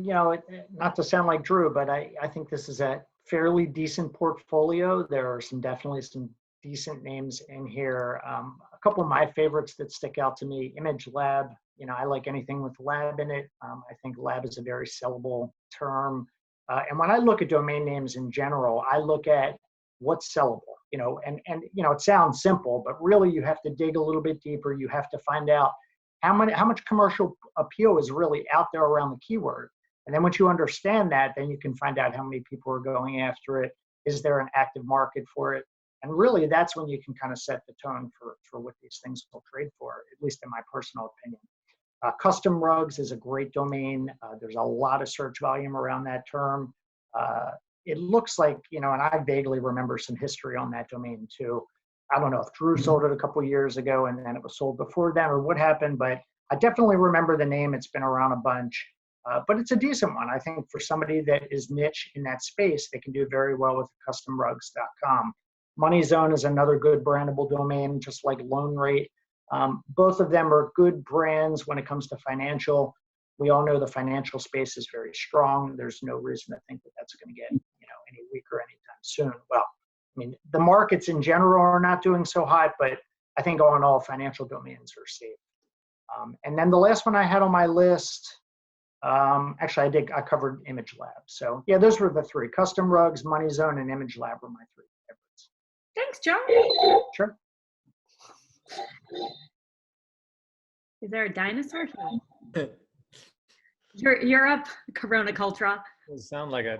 you know, not to sound like Drew, but I think this is a fairly decent portfolio. There are definitely some decent names in here. A couple of my favorites that stick out to me, Image Lab. You know, I like anything with lab in it. I think lab is a very sellable term. And when I look at domain names in general, I look at what's sellable, you know, and you know, it sounds simple, but really you have to dig a little bit deeper. You have to find out how much commercial appeal is really out there around the keyword. And then once you understand that, then you can find out how many people are going after it. Is there an active market for it? And really, that's when you can kind of set the tone for what these things will trade for, at least in my personal opinion. Custom rugs is a great domain. There's a lot of search volume around that term. It looks like, you know, and I vaguely remember some history on that domain too. I don't know if Drew sold it a couple of years ago and then it was sold before then or what happened, but I definitely remember the name. It's been around a bunch, but it's a decent one. I think for somebody that is niche in that space, they can do very well with customrugs.com. MoneyZone is another good brandable domain, just like Loan Rate. Both of them are good brands when it comes to financial. We all know the financial space is very strong. There's no reason to think that that's going to get, you know, any weaker anytime soon. Well, I mean, the markets in general are not doing so hot, but I think all in all, financial domains are safe. And then the last one I had on my list, actually I covered Image Lab. So yeah, those were the 3: Custom Rugs, MoneyZone, and Image Lab were my 3 favorites. Thanks, Joe. Sure. Is there a dinosaur here? You're up, Corona Cultra. It sound like a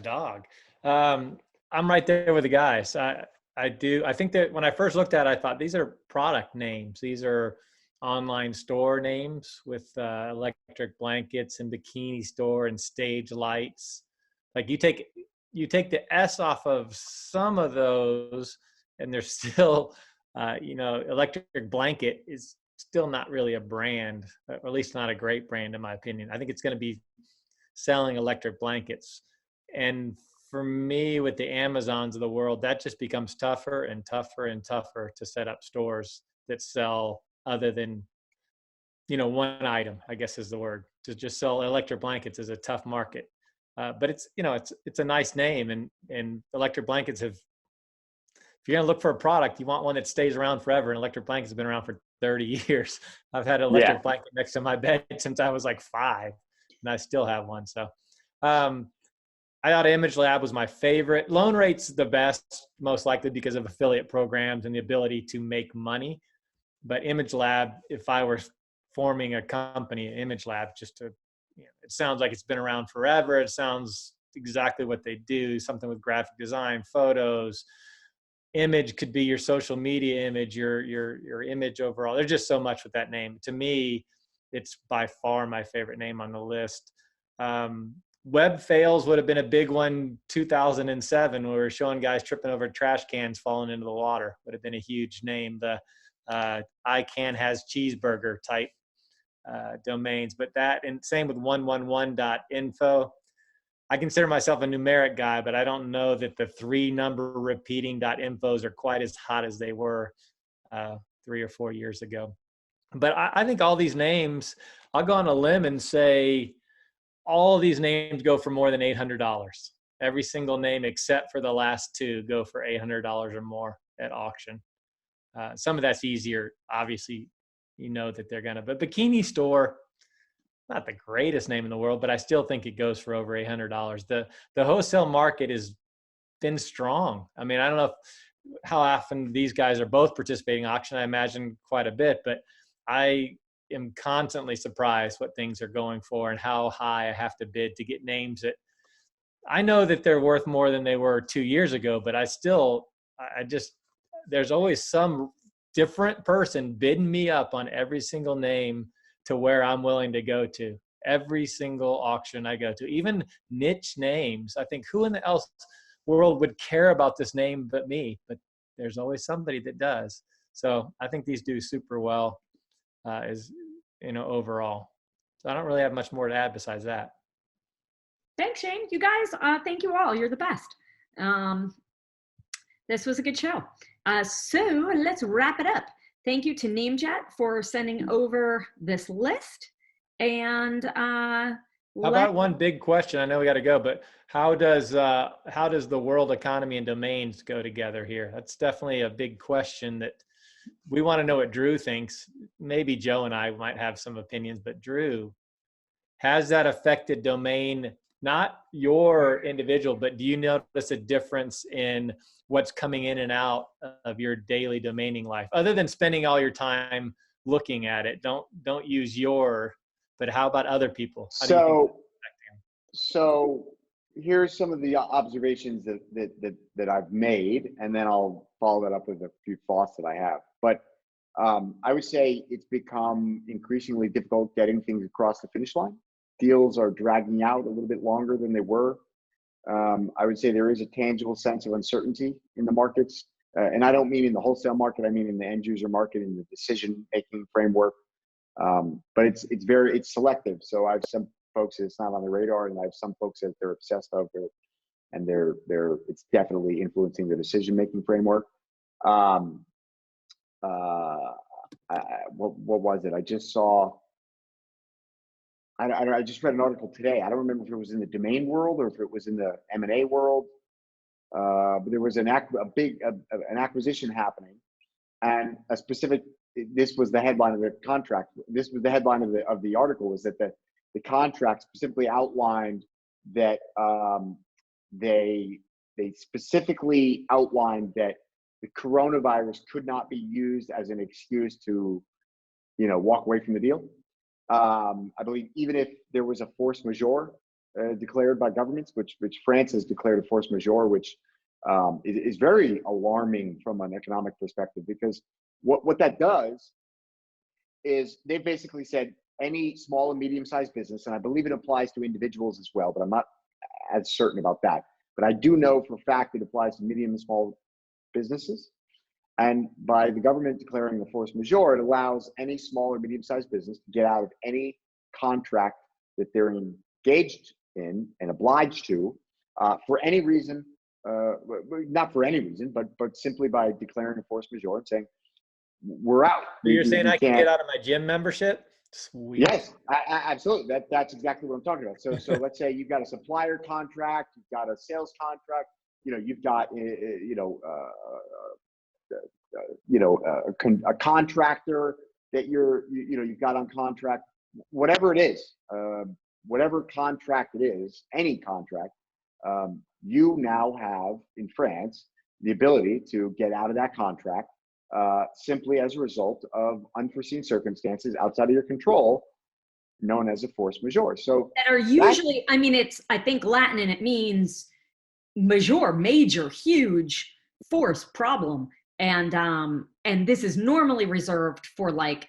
dog. I'm right there with the guys. I think that when I first looked at it, I thought these are product names. These are online store names with electric blankets and bikini store and stage lights. Like you take the S off of some of those and there's still, you know, electric blanket is still not really a brand, or at least not a great brand in my opinion. I think it's going to be selling electric blankets. And for me, with the Amazons of the world, that just becomes tougher and tougher and tougher to set up stores that sell other than, you know, one item, I guess is the word. To just sell electric blankets is a tough market. But it's, you know, it's a nice name, and electric blankets have, if you're going to look for a product, you want one that stays around forever. And electric blankets have been around for 30 years. I've had an electric blanket next to my bed since I was like 5, and I still have one. So I thought Image Lab was my favorite. Loan Rate's the best, most likely because of affiliate programs and the ability to make money. But Image Lab, if I were forming a company, Image Lab, just to, you know, it sounds like it's been around forever. It sounds exactly what they do, something with graphic design, photos. Image could be your social media image, your image overall. There's just so much with that name. To me, it's by far my favorite name on the list. Web fails would have been a big one. 2007, where we were showing guys tripping over trash cans falling into the water. Would have been a huge name. The I can has cheeseburger type domains, but that, and same with 111.info. I consider myself a numeric guy, but I don't know that the 3-number repeating .infos are quite as hot as they were 3 or 4 years ago. But I think all these names, I'll go on a limb and say all these names go for more than $800. Every single name except for the last 2 go for $800 or more at auction. Some of that's easier, obviously, you know that they're gonna. But Bikini Store, not the greatest name in the world, but I still think it goes for over $800. The wholesale market has been strong. I mean, I don't know how often these guys are both participating in auction. I imagine quite a bit, but I am constantly surprised what things are going for and how high I have to bid to get names that I know that they're worth more than they were 2 years ago, but I just, there's always some different person bidding me up on every single name to where I'm willing to go to. Every single auction I go to, even niche names. I think who in the else world would care about this name but me? But there's always somebody that does. So I think these do super well, overall. So I don't really have much more to add besides that. Thanks, Shane. You guys, thank you all. You're the best. This was a good show. So let's wrap it up. Thank you to NameJet for sending over this list. And how about one big question? I know we got to go, but how does the world economy and domains go together here? That's definitely a big question that we want to know what Drew thinks. Maybe Joe and I might have some opinions, but Drew, has that affected domain, not your individual, but do you notice a difference in what's coming in and out of your daily domaining life, other than spending all your time looking at it? Don't use but how about other people? So here's some of the observations that I've made, and then I'll follow that up with a few thoughts that I have. But I would say it's become increasingly difficult getting things across the finish line. Deals are dragging out a little bit longer than they were. I would say there is a tangible sense of uncertainty in the markets. And I don't mean in the wholesale market, I mean in the end user market, in the decision-making framework. But it's selective. So I have some folks that it's not on the radar, and I have some folks that they're obsessed over it, and it's definitely influencing the decision-making framework. What was it? I just saw, I just read an article today. I don't remember if it was in the domain world or if it was in the M&A world. But there was an acquisition happening, and this was the headline of the contract. This was the headline of the article, was that the contract specifically outlined that they specifically outlined that the coronavirus could not be used as an excuse to, walk away from the deal. I believe even if there was a force majeure declared by governments, which France has declared a force majeure, which is very alarming from an economic perspective, because what that does is they basically said any small and medium-sized business, and I believe it applies to individuals as well, but I'm not as certain about that. But I do know for a fact it applies to medium and small businesses. And by the government declaring the force majeure, it allows any small or medium-sized business to get out of any contract that they're engaged in and obliged to for any reason, not for any reason, but simply by declaring a force majeure and saying, we're out. So you're saying I can get out of my gym membership? Sweet. Yes, absolutely. That's exactly what I'm talking about. So let's say you've got a supplier contract, you've got a sales contract, you've got a contractor that you've got on contract, whatever it is, whatever contract it is, any contract, you now have in France the ability to get out of that contract simply as a result of unforeseen circumstances outside of your control, known as a force majeure. So that are usually, I think Latin, and it means major, huge, force, problem. And this is normally reserved for like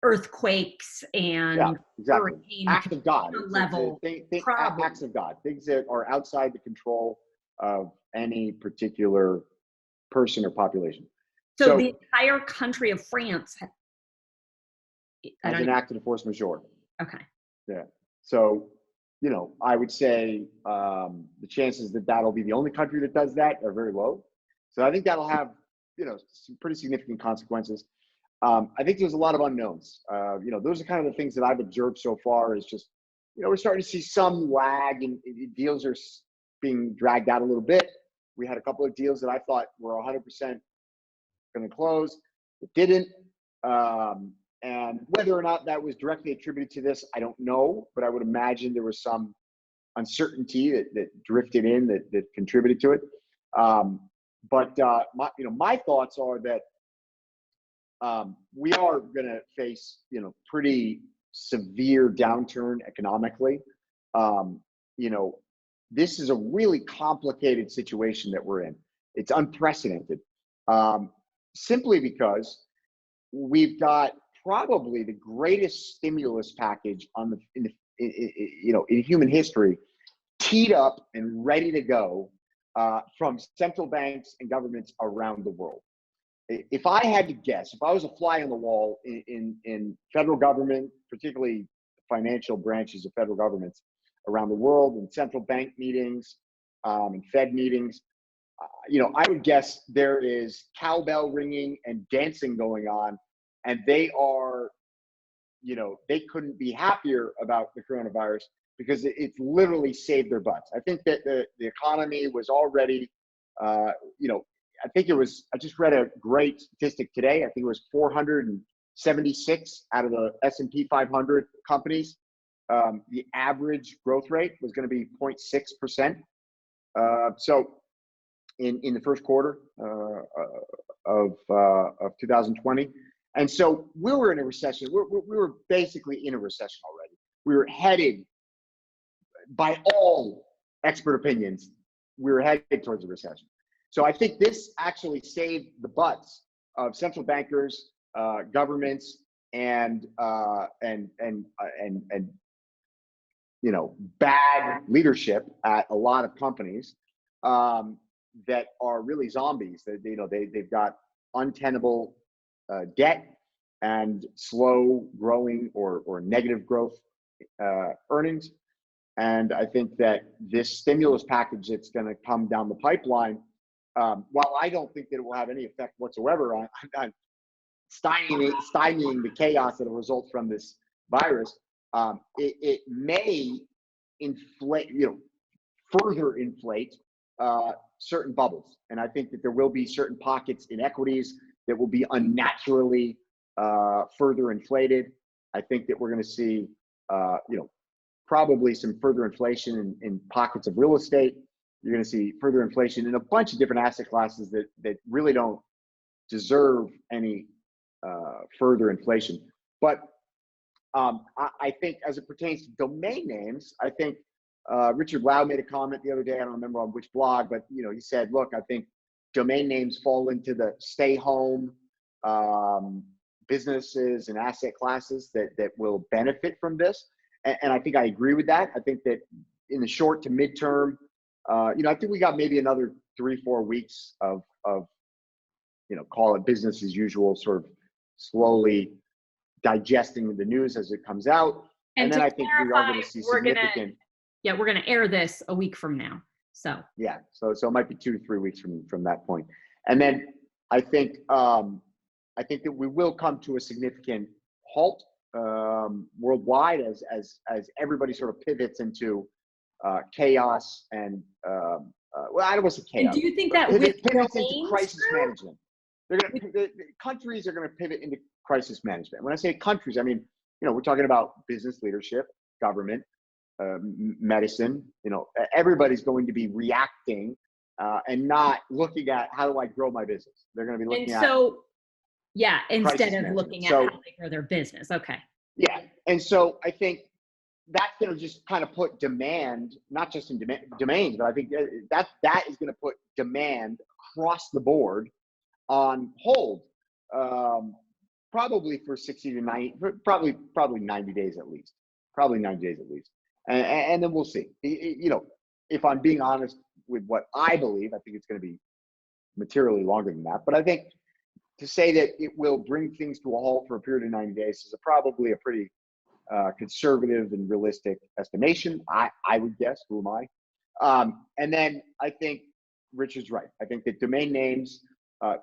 earthquakes and hurricane act of God level acts of God, things that are outside the control of any particular person or population. So the entire country of France has enacted a force majeure. Okay. Yeah. So, I would say the chances that that'll be the only country that does that are very low. So I think that'll have, some pretty significant consequences. I think there's a lot of unknowns. Those are kind of the things that I've observed so far, is just, we're starting to see some lag and deals are being dragged out a little bit. We had a couple of deals that I thought were 100% going to close. It didn't. And whether or not that was directly attributed to this, I don't know, but I would imagine there was some uncertainty that drifted in that contributed to it. My thoughts are that we are going to face, pretty severe downturn economically. This is a really complicated situation that we're in. It's unprecedented, simply because we've got probably the greatest stimulus package in human history, teed up and ready to go from central banks and governments around the world. If I had to guess, if I was a fly on the wall in federal government, particularly financial branches of federal governments around the world, in central bank meetings, and Fed meetings, I would guess there is cowbell ringing and dancing going on, and they are, they couldn't be happier about the coronavirus because it's literally saved their butts. I think that the economy was already, I think it was, I just read a great statistic today. I think it was 476 out of the S&P 500 companies. The average growth rate was going to be 0.6%. So in the first quarter of 2020. And so we were in a recession. We were basically in a recession already. We were headed, by all expert opinions, we were headed towards a recession. So I think this actually saved the butts of central bankers, governments, and bad leadership at a lot of companies that are really zombies. They've got untenable debt and slow growing or negative growth earnings. And I think that this stimulus package that's going to come down the pipeline, while I don't think that it will have any effect whatsoever on stymieing the chaos that will result from this virus, it may inflate, further inflate certain bubbles. And I think that there will be certain pockets in equities that will be unnaturally further inflated. I think that we're going to see, probably some further inflation in pockets of real estate. You're going to see further inflation in a bunch of different asset classes that really don't deserve any further inflation. But I think as it pertains to domain names, I think Richard Lau made a comment the other day, I don't remember on which blog, but he said, look, I think domain names fall into the stay home businesses and asset classes that will benefit from this. And I think I agree with that. I think that in the short to midterm, I think we got maybe another 3-4 weeks of call it business as usual, sort of slowly digesting the news as it comes out. And then I think we are going to see significant. We're going to air this a week from now. So it might be 2 to 3 weeks from that point. And then I think that we will come to a significant halt worldwide as everybody sort of pivots into chaos and well, I don't want to say chaos. And do you think that pivots into crisis management? The countries are going to pivot into crisis management. When I say countries, I mean we're talking about business leadership, government, medicine. Everybody's going to be reacting and not looking at how do I grow my business. They're going to be looking instead of looking at how they grow their business. Okay. Yeah, and so I think that's going to just kind of put demand, not just in domains, but I think that is going to put demand across the board on hold, probably for 60 to 90, probably 90 days at least, and then we'll see. If I'm being honest with what I believe, I think it's going to be materially longer than that. But I think to say that it will bring things to a halt for a period of 90 days is probably a pretty conservative and realistic estimation. I would guess. Who am I? And then I think Richard's right. I think that domain names,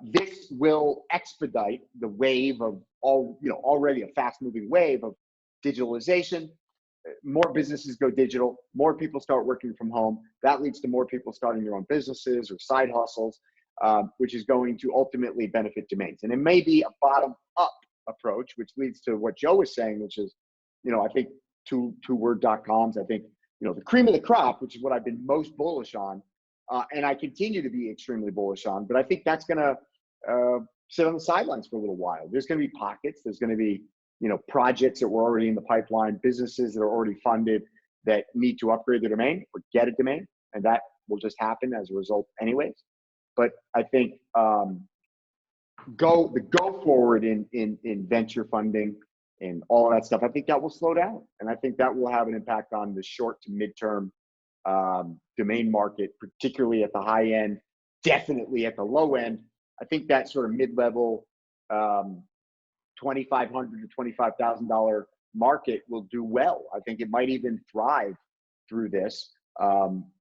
this will expedite the wave of already a fast-moving wave of digitalization. More businesses go digital. More people start working from home. That leads to more people starting their own businesses or side hustles, which is going to ultimately benefit domains. And it may be a bottom-up approach, which leads to what Joe was saying, which is, I think two-word.coms, I think, the cream of the crop, which is what I've been most bullish on. And I continue to be extremely bullish on, but I think that's going to sit on the sidelines for a little while. There's going to be pockets. There's going to be, projects that were already in the pipeline, businesses that are already funded that need to upgrade their domain or get a domain. And that will just happen as a result anyways. But I think the go forward in venture funding and all of that stuff, I think that will slow down. And I think that will have an impact on the short to midterm domain market, particularly at the high end, definitely at the low end. I think that sort of mid-level $2,500 to $25,000 market will do well. I think it might even thrive through this,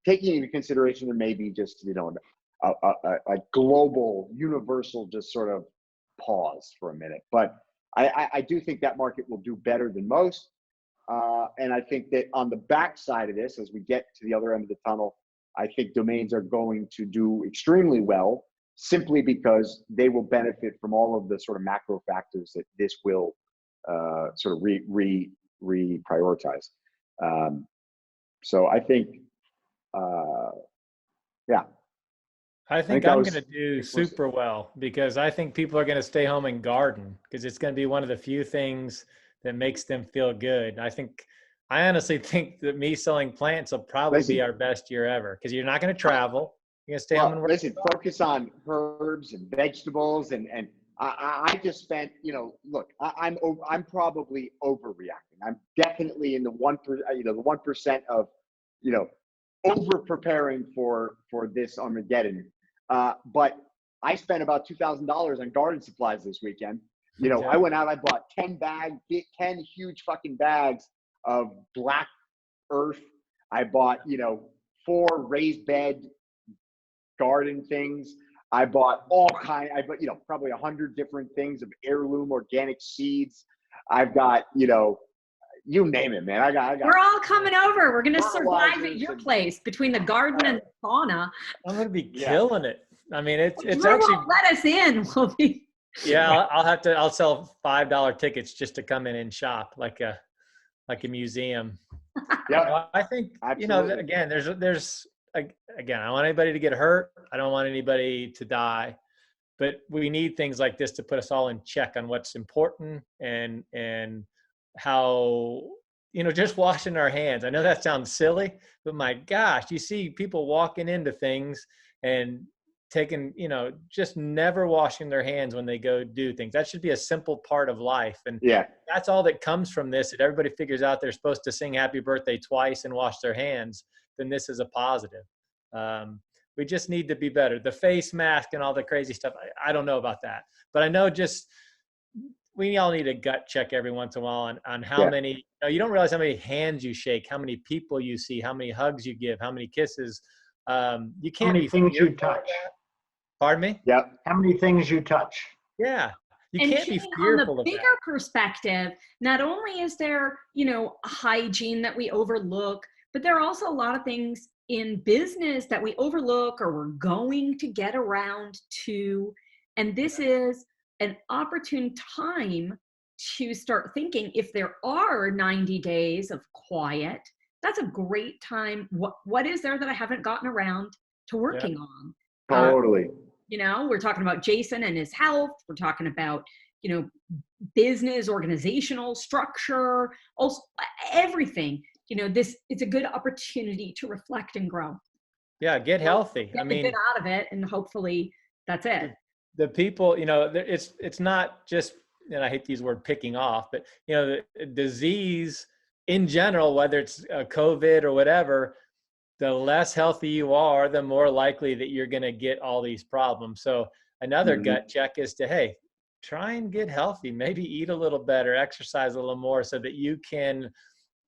taking into consideration there may be just, a global, universal, just sort of pause for a minute. But I do think that market will do better than most. And I think that on the backside of this, as we get to the other end of the tunnel, I think domains are going to do extremely well, simply because they will benefit from all of the sort of macro factors that this will sort of reprioritize. So I think, yeah. I think I'm going to do super well, because I think people are going to stay home and garden, because it's going to be one of the few things that makes them feel good. I honestly think that me selling plants will probably be our best year ever, because you're not going to travel. You're going to stay home and work. Listen, focus on herbs and vegetables. And I just spent, look, I'm probably overreacting. I'm definitely in the 1%, the 1% of, over preparing for this Armageddon. But I spent about $2,000 on garden supplies this weekend. I went out, I bought 10 huge fucking bags of black earth. I bought, 4 raised bed garden things. I bought probably 100 different things of heirloom organic seeds. I've got, you name it, man. I got. We're all coming over. We're going to survive at your place between the garden and the sauna. I'm going to be killing it. I mean, it's Drew actually, won't let us in. We'll be. Yeah, I'll sell $5 tickets just to come in and shop like a museum. Yeah, I think, absolutely. again, again, I don't want anybody to get hurt. I don't want anybody to die, but we need things like this to put us all in check on what's important and how, just washing our hands. I know that sounds silly, but my gosh, you see people walking into things and taking, just never washing their hands when they go do things. That should be a simple part of life. And that's all that comes from this. That everybody figures out they're supposed to sing happy birthday twice and wash their hands, then this is a positive. We just need to be better. The face mask and all the crazy stuff, I don't know about that. But I know we all need a gut check every once in a while on how many, you don't realize how many hands you shake, how many people you see, how many hugs you give, how many kisses. You can't. How many things you touch. Pardon me? Yep. How many things you touch. Yeah. You and can't be fearful on the of bigger that. perspective, not only is there, hygiene that we overlook, but there are also a lot of things in business that we overlook or we're going to get around to. And this is an opportune time to start thinking, if there are 90 days of quiet, that's a great time. What is there that I haven't gotten around to working on? Totally. We're talking about Jason and his health. We're talking about, business, organizational structure, also everything. It's a good opportunity to reflect and grow. Yeah, get healthy. Get the good out of it, and hopefully that's it. The people, it's not just, and I hate to use the word picking off, but the disease in general, whether it's COVID or whatever, the less healthy you are, the more likely that you're going to get all these problems. So another gut check is to, hey, try and get healthy, maybe eat a little better, exercise a little more so that you can,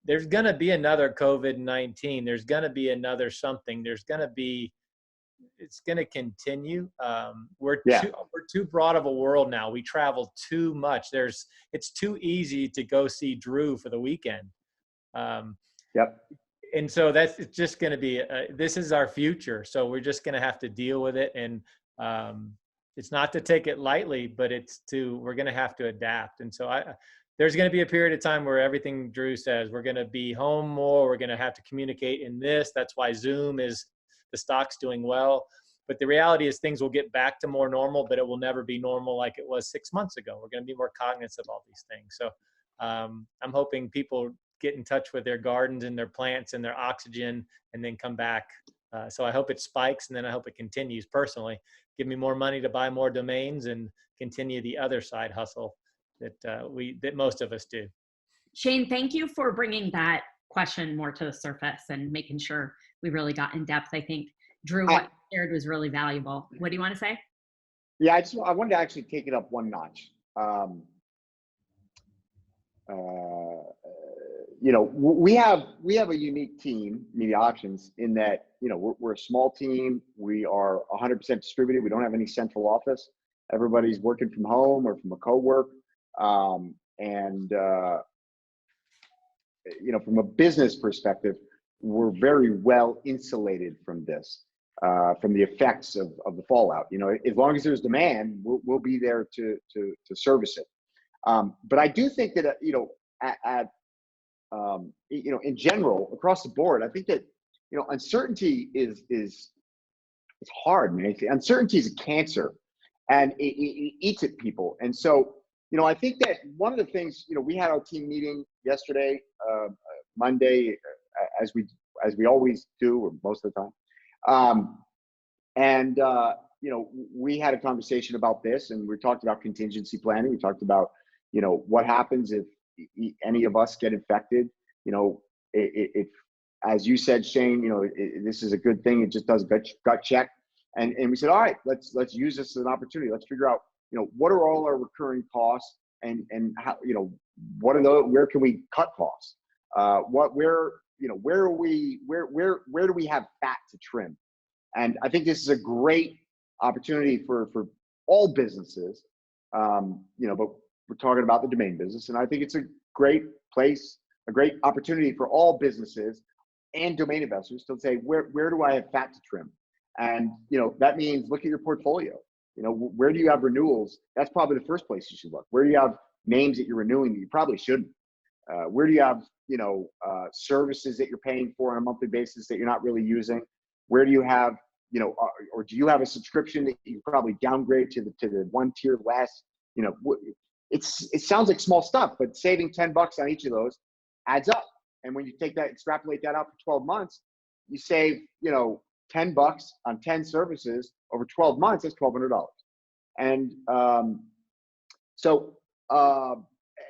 there's going to be another COVID-19. There's going to be another something. It's going to continue. We're too broad of a world now. We travel too much. It's too easy to go see Drew for the weekend. And so it's just going to be, this is our future. So we're just going to have to deal with it. And it's not to take it lightly, but we're going to have to adapt. And so there's going to be a period of time where everything Drew says, we're going to be home more. We're going to have to communicate in this. That's why Zoom is, the stock's doing well. But the reality is things will get back to more normal, but it will never be normal like it was 6 months ago. We're going to be more cognizant of all these things. So I'm hoping people get in touch with their gardens and their plants and their oxygen and then come back. So I hope it spikes, and then I hope it continues personally. Give me more money to buy more domains and continue the other side hustle that most of us do. Shane, thank you for bringing that question more to the surface and making sure we really got in depth. I think, Drew, what you shared was really valuable. What do you want to say? Yeah, I wanted to actually take it up one notch. You know, we have a unique team, Media Options, in that, you know, we're a small team. We are 100% distributed. We don't have any central office. Everybody's working from home or from a co-work. You know, from a business perspective, we're very well insulated from this, from the effects of the fallout. You know, as long as there's demand, we'll be there to service it. But I do think that, you know, you know, in general, across the board, I think that, you know, uncertainty is it's hard, man. Uncertainty is a cancer, and it eats at people. And so, you know, I think that one of the things, you know, we had our team meeting yesterday, Monday, as we always do, or most of the time. You know, we had a conversation about this, and we talked about contingency planning. We talked about, you know, what happens if any of us get infected. You know, if as you said, Shane, you know, this is a good thing. It just does gut check. And we said, all right, let's use this as an opportunity. Let's figure out, you know, what are all our recurring costs, and how, you know, what are those, where can we cut costs? Where do we have fat to trim? And I think this is a great opportunity for all businesses, you know, but we're talking about the domain business. And I think it's a great place, a great opportunity for all businesses and domain investors to say, where do I have fat to trim? And, you know, that means look at your portfolio. You know, where do you have renewals? That's probably the first place you should look. Where do you have names that you're renewing that you probably shouldn't? Where do you have, you know, services that you're paying for on a monthly basis that you're not really using? Where do you have, you know, or do you have a subscription that you probably downgrade to the one tier less? You know, it sounds like small stuff, but saving $10 on each of those adds up. And when you take that, extrapolate that out for 12 months, you save, you know, $10 on 10 services over 12 months. That's $1,200. And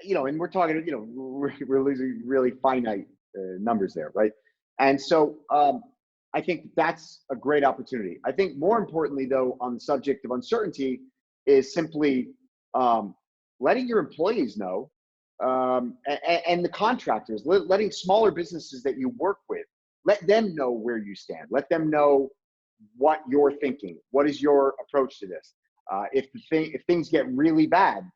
you know, and we're talking, you know, we're losing really finite numbers there, right? And so I think that's a great opportunity. I think more importantly, though, on the subject of uncertainty, is simply letting your employees know, and the contractors, letting smaller businesses that you work with, let them know where you stand. Let them know what you're thinking. What is your approach to this? If things get really bad,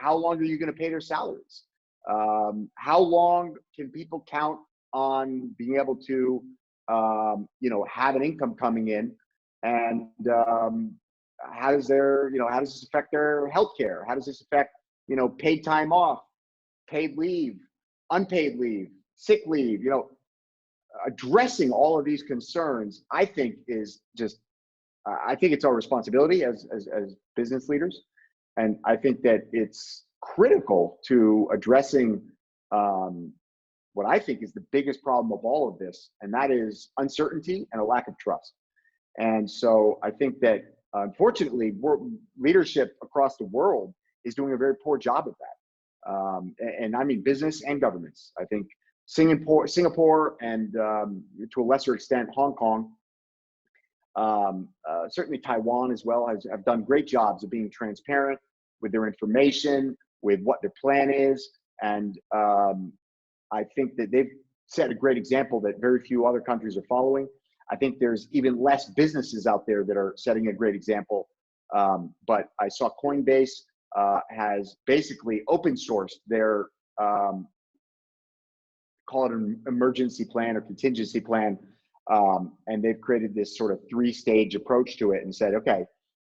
how long are you going to pay their salaries? How long can people count on being able to, you know, have an income coming in? And how does this affect their healthcare? How does this affect, you know, paid time off, paid leave, unpaid leave, sick leave? You know, addressing all of these concerns, I think, is just, I think it's our responsibility as business leaders. And I think that it's critical to addressing what I think is the biggest problem of all of this, and that is uncertainty and a lack of trust. And so I think that, unfortunately, leadership across the world is doing a very poor job of that. And I mean business and governments. I think Singapore and to a lesser extent, Hong Kong, certainly Taiwan as well, have done great jobs of being transparent with their information, with what their plan is. And I think that they've set a great example that very few other countries are following. I think there's even less businesses out there that are setting a great example. But I saw Coinbase has basically open sourced their, call it an emergency plan or contingency plan. And they've created this sort of 3-stage approach to it and said, okay,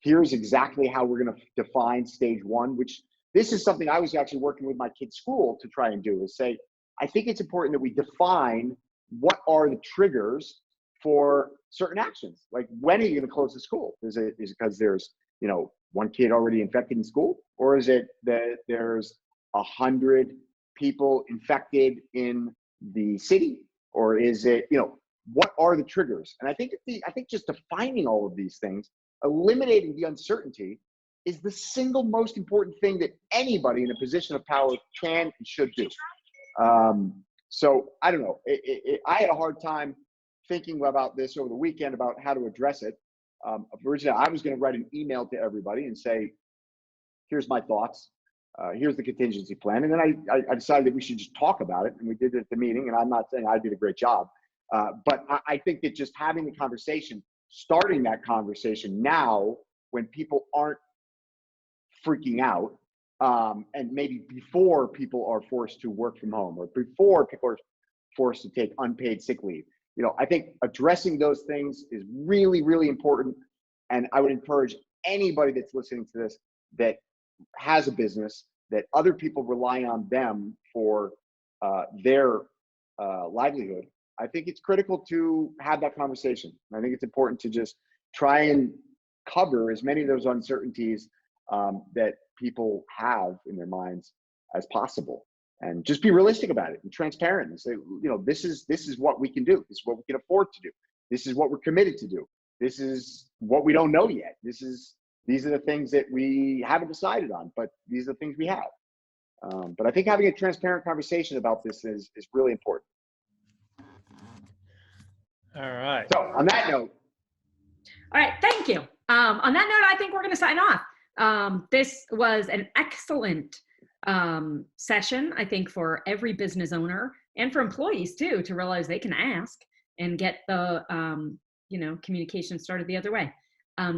here's exactly how we're going to define stage one, which this is something I was actually working with my kids' school to try and do, is say, I think it's important that we define what are the triggers for certain actions. Like, when are you going to close the school? Is it because there's, one kid already infected in school? Or is it that there's 100 people infected in the city? Or is it, what are the triggers? And I think just defining all of these things, eliminating the uncertainty, is the single most important thing that anybody in a position of power can and should do. So I don't know. I had a hard time thinking about this over the weekend about how to address it. Originally, I was going to write an email to everybody and say, here's my thoughts. Here's the contingency plan. And then I decided that we should just talk about it. And we did it at the meeting. And I'm not saying I did a great job. But I think that just having the conversation, starting that conversation now when people aren't freaking out, and maybe before people are forced to work from home, or before people are forced to take unpaid sick leave. I think addressing those things is really, really important. And I would encourage anybody that's listening to this that has a business, that other people rely on them for their livelihood. I think it's critical to have that conversation. I think it's important to just try and cover as many of those uncertainties that people have in their minds as possible, and just be realistic about it and transparent and say, this is what we can do. This is what we can afford to do. This is what we're committed to do. This is what we don't know yet. These are the things that we haven't decided on, but these are the things we have. But I think having a transparent conversation about this is really important. All right. So on that note. All right, thank you. On that note, I think we're going to sign off. This was an excellent session, I think, for every business owner and for employees too, to realize they can ask and get the communication started the other way.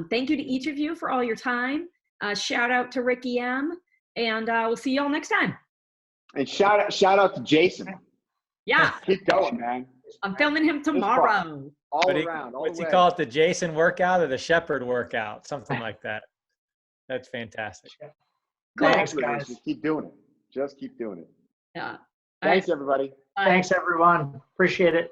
Thank you to each of you for all your time. Shout out to Ricky M, and we'll see you all next time. And shout out to Jason. Yeah, Keep going, man. I'm filming him tomorrow. All around. What's he call it? The Jason workout or the Shepherd workout? Something like that. That's fantastic. Cool. Thanks, guys. Just keep doing it. Just keep doing it. Yeah. Thanks, everybody. Bye. Thanks, everyone. Appreciate it.